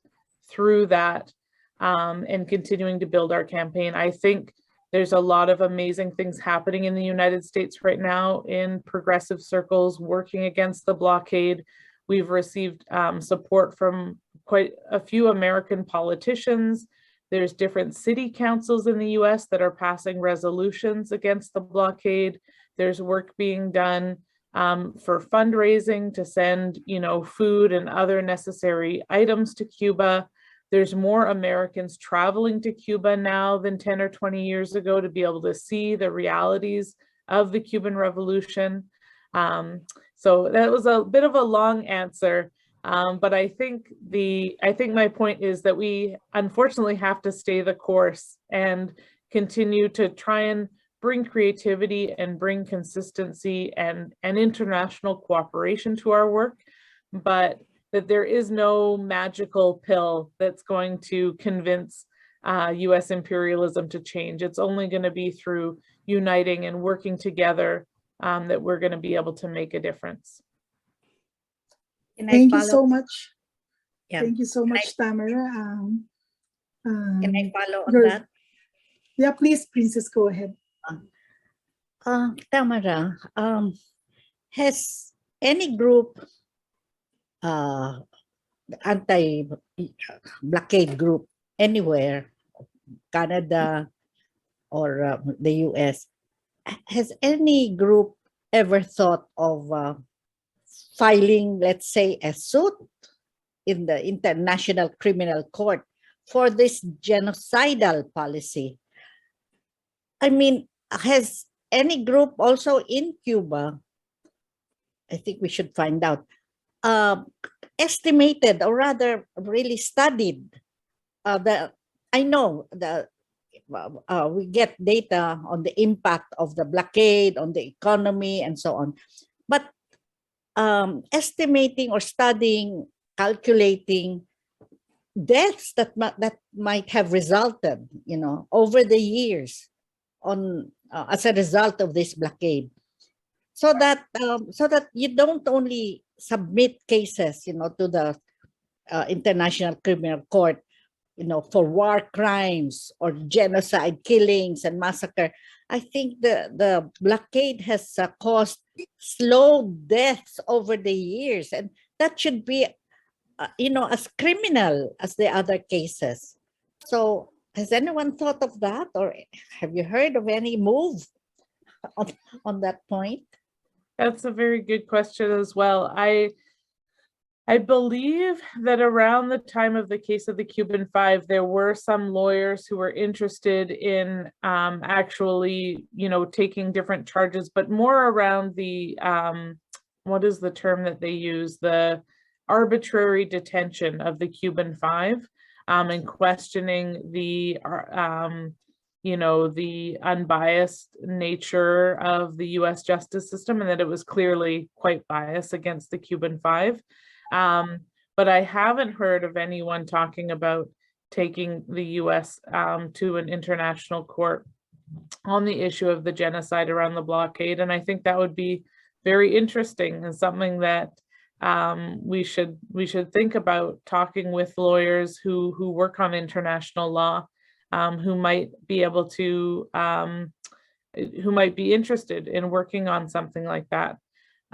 through that and continuing to build our campaign. I think there's a lot of amazing things happening in the United States right now in progressive circles working against the blockade. We've received support from quite a few American politicians. There's different city councils in the US that are passing resolutions against the blockade. There's work being done for fundraising to send, you know, food and other necessary items to Cuba. There's more Americans traveling to Cuba now than 10 or 20 years ago to be able to see the realities of the Cuban Revolution. So that was a bit of a long answer, but I think my point is that we unfortunately have to stay the course and continue to try and bring creativity and bring consistency and international cooperation to our work, but that there is no magical pill that's going to convince US imperialism to change. It's only going to be through uniting and working together that we're going to be able to make a difference. Thank you so much. Yeah. Thank you so much, Tamara. Can I follow on your- that? Yeah, please, Princess, go ahead. Tamara, has any group, anti-blockade group anywhere, Canada or the US, has any group ever thought of filing, let's say, a suit in the International Criminal Court for this genocidal policy? I mean, has any group also in Cuba, I think we should find out, estimated or rather really studied I know we get data on the impact of the blockade on the economy and so on, but estimating or studying, calculating deaths that might have resulted, over the years on as a result of this blockade, so that you don't only submit cases, to the International Criminal Court, for war crimes or genocide, killings and massacre. I think the blockade has caused slow deaths over the years, and that should be, as criminal as the other cases. So has anyone thought of that, or have you heard of any move on that point? That's a very good question as well. I believe that around the time of the case of the Cuban Five, there were some lawyers who were interested in actually, taking different charges, but more around the, what is the term that they use? The arbitrary detention of the Cuban Five, and questioning the, the unbiased nature of the US justice system, and that it was clearly quite biased against the Cuban Five. But I haven't heard of anyone talking about taking the US to an international court on the issue of the genocide around the blockade. And I think that would be very interesting and something that we should think about, talking with lawyers who work on international law, who might be able to, who might be interested in working on something like that.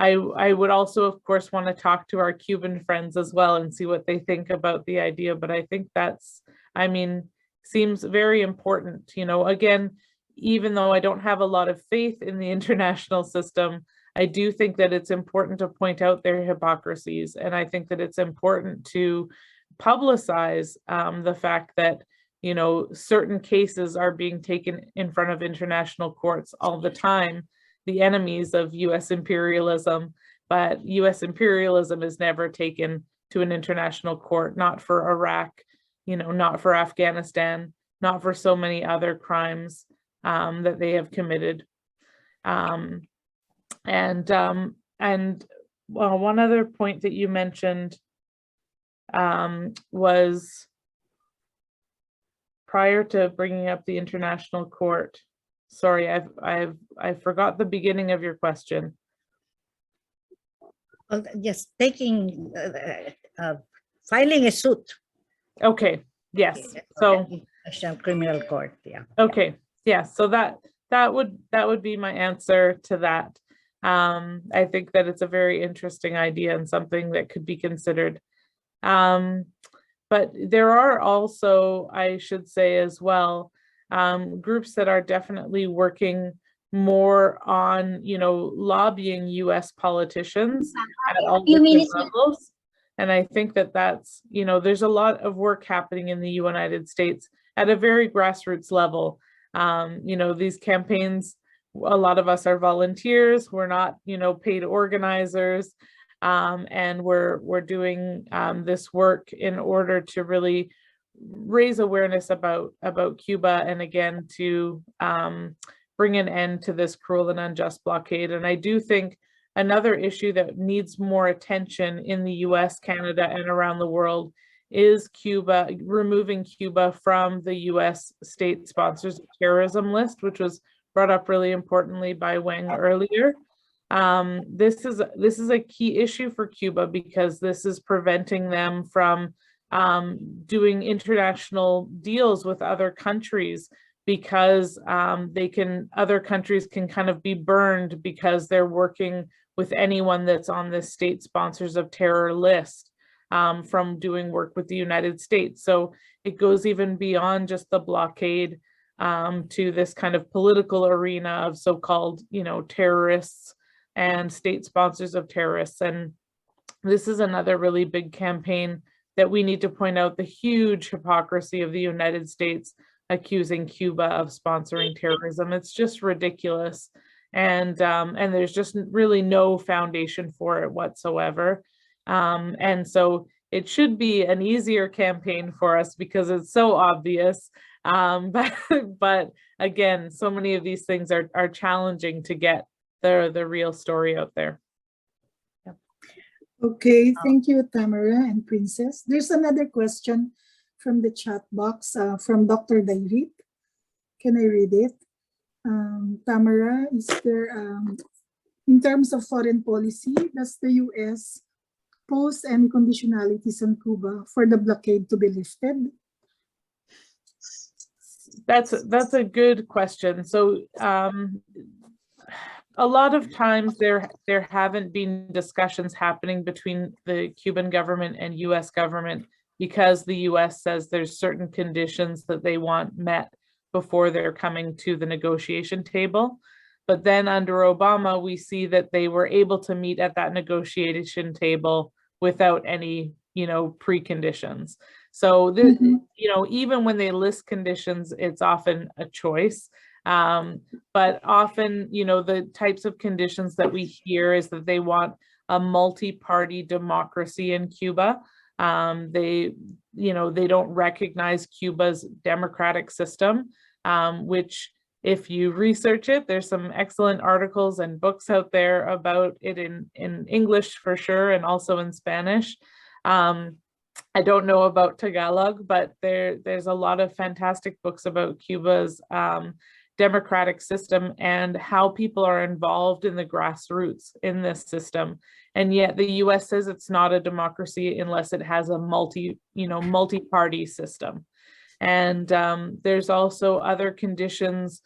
I would also, of course, want to talk to our Cuban friends as well and see what they think about the idea. But I think that's, seems very important. Again, even though I don't have a lot of faith in the international system, I do think that it's important to point out their hypocrisies. And I think that it's important to publicize the fact that, certain cases are being taken in front of international courts all the time, the enemies of US imperialism, but US imperialism is never taken to an international court, not for Iraq, not for Afghanistan, not for so many other crimes that they have committed. And one other point that you mentioned was prior to bringing up the international court. Sorry, I forgot the beginning of your question. Well, yes, taking filing a suit. Okay. Yes. So National Criminal Court. Yeah. Okay. Yeah. So that would be my answer to that. I think that it's a very interesting idea and something that could be considered. But there are also, I should say as well, groups that are definitely working more on, lobbying US politicians at all different levels And I think that that's, there's a lot of work happening in the United States at a very grassroots level. These campaigns, a lot of us are volunteers. We're not, paid organizers. And we're doing this work in order to really raise awareness about Cuba, and again, to bring an end to this cruel and unjust blockade. And I do think another issue that needs more attention in the US, Canada, and around the world is Cuba, removing Cuba from the US state sponsors of terrorism list, which was brought up really importantly by Wang earlier. This is a key issue for Cuba, because this is preventing them from doing international deals with other countries, because other countries can kind of be burned because they're working with anyone that's on the state sponsors of terror list from doing work with the United States. So it goes even beyond just the blockade to this kind of political arena of so-called, terrorists and state sponsors of terrorists. And this is another really big campaign that we need to point out the huge hypocrisy of the United States accusing Cuba of sponsoring terrorism. It's just ridiculous. And there's just really no foundation for it whatsoever. And so it should be an easier campaign for us because it's so obvious. But again, so many of these things are challenging to get the real story out there. Yeah. Okay, thank you, Tamara and Princess. There's another question from the chat box from Dr. Dairit. Can I read it? Tamara, is there, in terms of foreign policy, does the US pose any conditionalities on Cuba for the blockade to be lifted? That's a good question. So a lot of times there haven't been discussions happening between the Cuban government and US government, because the US says there's certain conditions that they want met before they're coming to the negotiation table. But then under Obama, we see that they were able to meet at that negotiation table without any, preconditions. So, even when they list conditions, it's often a choice. But often, the types of conditions that we hear is that they want a multi-party democracy in Cuba. They don't recognize Cuba's democratic system, which, if you research it, there's some excellent articles and books out there about it in English for sure, and also in Spanish. I don't know about Tagalog, but there's a lot of fantastic books about Cuba's democratic system and how people are involved in the grassroots in this system. And yet the US says it's not a democracy unless it has a multi-party system. And there's also other conditions.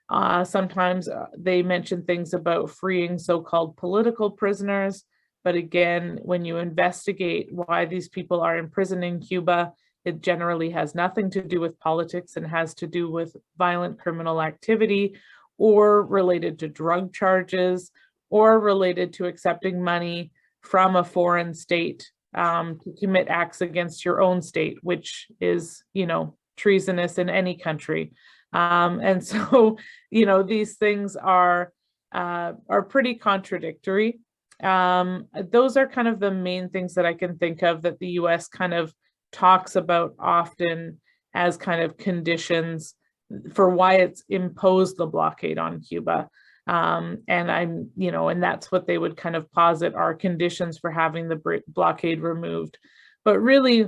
Sometimes they mention things about freeing so-called political prisoners. But again, when you investigate why these people are in prison in Cuba, it generally has nothing to do with politics and has to do with violent criminal activity, or related to drug charges, or related to accepting money from a foreign state to commit acts against your own state, which is, treasonous in any country. And so, these things are pretty contradictory. Those are kind of the main things that I can think of that the US kind of talks about often as kind of conditions for why it's imposed the blockade on Cuba. And and that's what they would kind of posit are conditions for having the blockade removed. But really,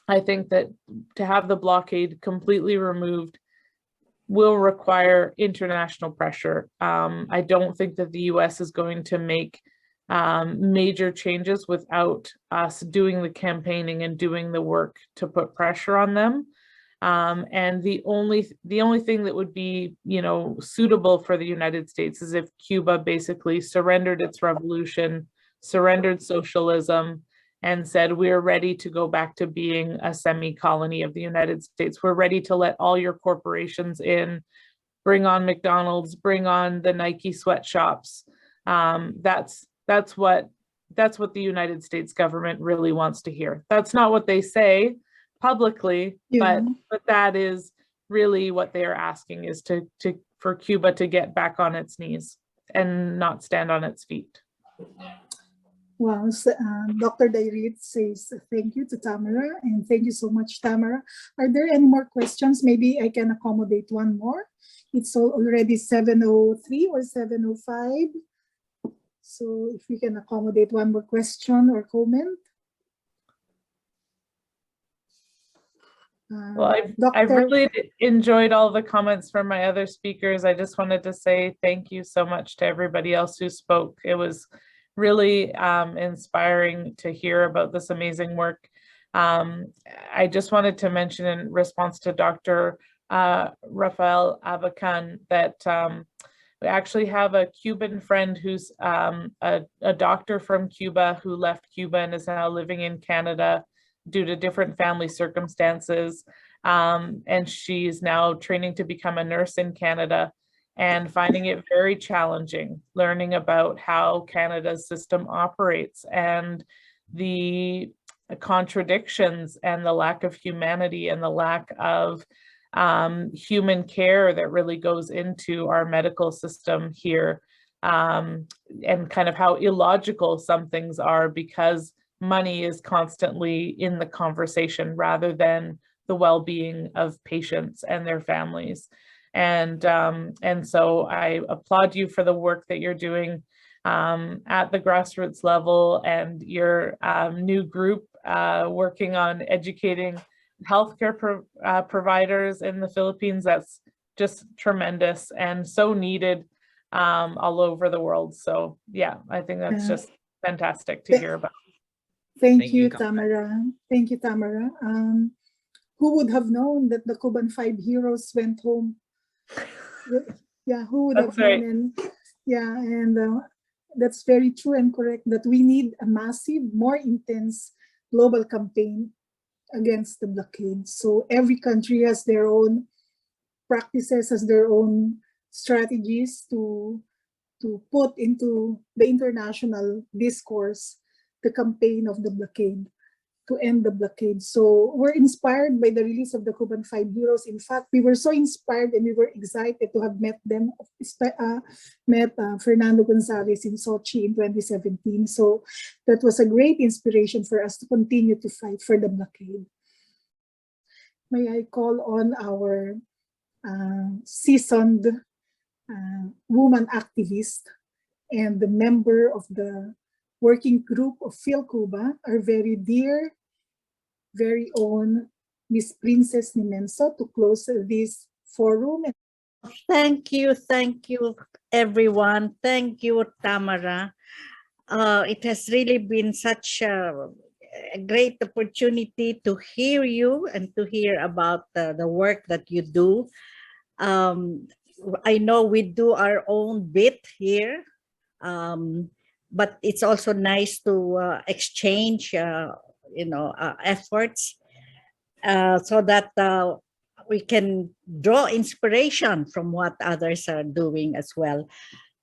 I think that to have the blockade completely removed will require international pressure. I don't think that the US is going to make major changes without us doing the campaigning and doing the work to put pressure on them. And the only thing that would be, suitable for the United States is if Cuba basically surrendered its revolution, surrendered socialism, and said, we're ready to go back to being a semi-colony of the United States. We're ready to let all your corporations in, bring on McDonald's, bring on the Nike sweatshops. That's what that's what the United States government really wants to hear. That's not what they say publicly, Yeah. but that is really what they are asking, is for Cuba to get back on its knees and not stand on its feet. Well, Dr. Dairit says thank you to Tamara, and thank you so much, Tamara. Are there any more questions? Maybe I can accommodate one more. It's already 7:03 or 7:05. So if we can accommodate one more question or comment. Well, I've really enjoyed all the comments from my other speakers. I just wanted to say thank you so much to everybody else who spoke. It was really inspiring to hear about this amazing work. I just wanted to mention in response to Dr. Rafael Avacan that we actually have a Cuban friend who's a doctor from Cuba who left Cuba and is now living in Canada due to different family circumstances. And she's now training to become a nurse in Canada and finding it very challenging, learning about how Canada's system operates and the contradictions and the lack of humanity and the lack of human care that really goes into our medical system here, and kind of how illogical some things are because money is constantly in the conversation rather than the well-being of patients and their families. And so I applaud you for the work that you're doing at the grassroots level, and your new group working on educating healthcare providers in the Philippines. That's just tremendous and so needed all over the world. So yeah, I think that's just fantastic to hear about. Thank you, Tamara. Thank you, Tamara. Who would have known that the Cuban 5 heroes went home? Yeah, who would have known? And yeah, and that's very true and correct that we need a massive, more intense global campaign against the blockade. So every country has their own practices, has their own strategies to put into the international discourse the campaign of the blockade, to end the blockade. So we're inspired by the release of the Cuban 5 heroes. In fact, we were so inspired and we were excited to have met them, met Fernando Gonzalez in Sochi in 2017. So that was a great inspiration for us to continue to fight for the blockade. May I call on our seasoned woman activist and the member of the working group of PhilCuba, our very dear, very own Miss Princess Nimenso, to close this forum. Thank you, everyone. Thank you, Tamara. It has really been such a great opportunity to hear you and to hear about the work that you do. I know we do our own bit here, but it's also nice to exchange, efforts so that we can draw inspiration from what others are doing as well.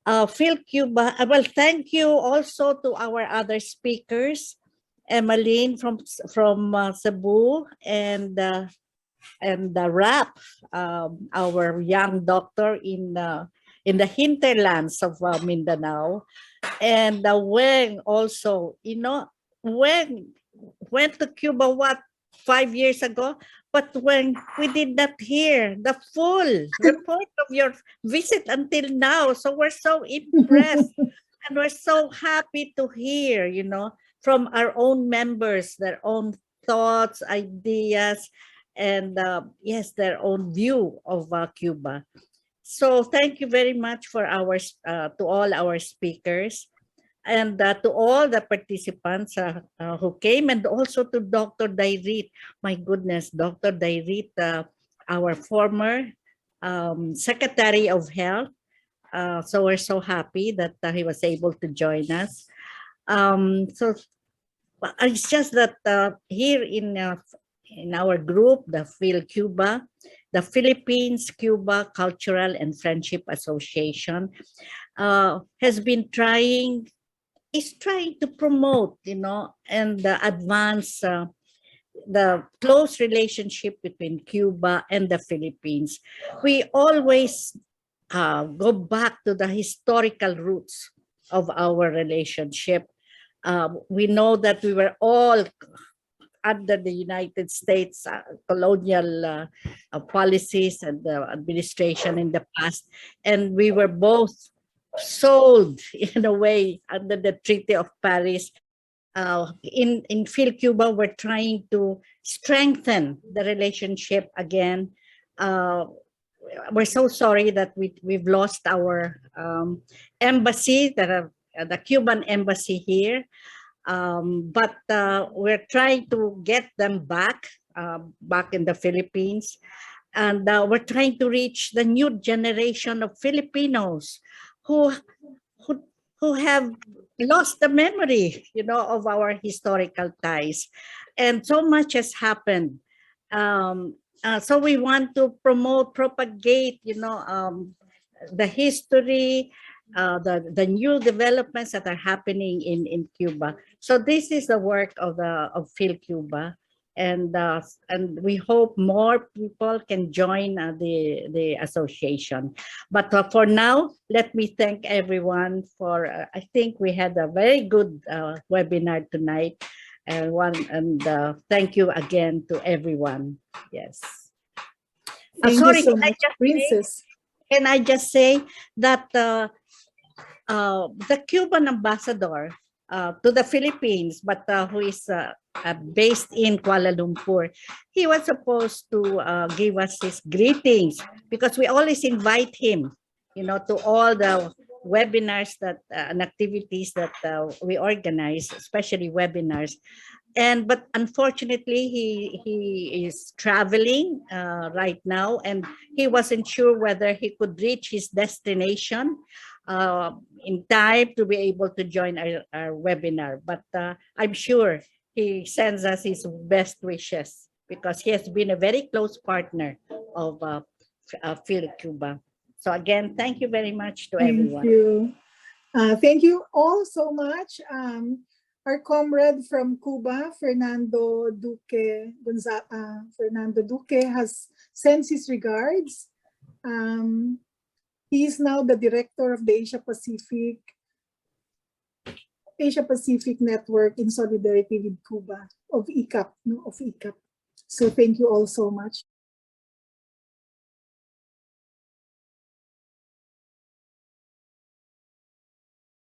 PhilCuba, well, thank you also to our other speakers, Emmeline from Cebu, and Rap, our young doctor in the hinterlands of Mindanao, and Weng also. Weng went to Cuba 5 years ago, but when we did not hear the full report of your visit until now, so we're so impressed and we're so happy to hear, from our own members, their own thoughts, ideas, and yes, their own view of Cuba. So thank you very much for to all our speakers, and to all the participants who came, and also to Dr. Dairit. My goodness, Dr. Dairit, our former Secretary of Health. So we're so happy that he was able to join us. So it's just that here in our group, the PhilCuba, the Philippines-Cuba Cultural and Friendship Association, has been trying is trying to promote, and advance the close relationship between Cuba and the Philippines. We always go back to the historical roots of our relationship. We know that we were all under the United States colonial policies and administration in the past, and we were both sold in a way under the Treaty of Paris. In PhilCuba, we're trying to strengthen the relationship again. We're so sorry that we've lost our embassy, the Cuban embassy here. But we're trying to get them back in the Philippines. And we're trying to reach the new generation of Filipinos who have lost the memory, of our historical ties. And so much has happened. So we want to propagate, the history, the new developments that are happening in Cuba. So this is the work of PhilCuba, and we hope more people can join the association. But for now, let me thank everyone for. I think we had a very good webinar tonight, and thank you again to everyone. Yes. Thank Sorry, you so much, Princess. Can I just say that the Cuban ambassador to the Philippines, but who is based in Kuala Lumpur, he was supposed to give us his greetings, because we always invite him, to all the webinars and activities that we organize, especially webinars. But unfortunately, he is traveling right now, and he wasn't sure whether he could reach his destination in time to be able to join our webinar. But I'm sure he sends us his best wishes, because he has been a very close partner of PhilCuba. So again, thank you very much to everyone. Thank you. Thank you all so much. Our comrade from Cuba, Fernando Duque, has sent his regards. He is now the director of the Asia Pacific Network in solidarity with Cuba, of ICAP. So thank you all so much.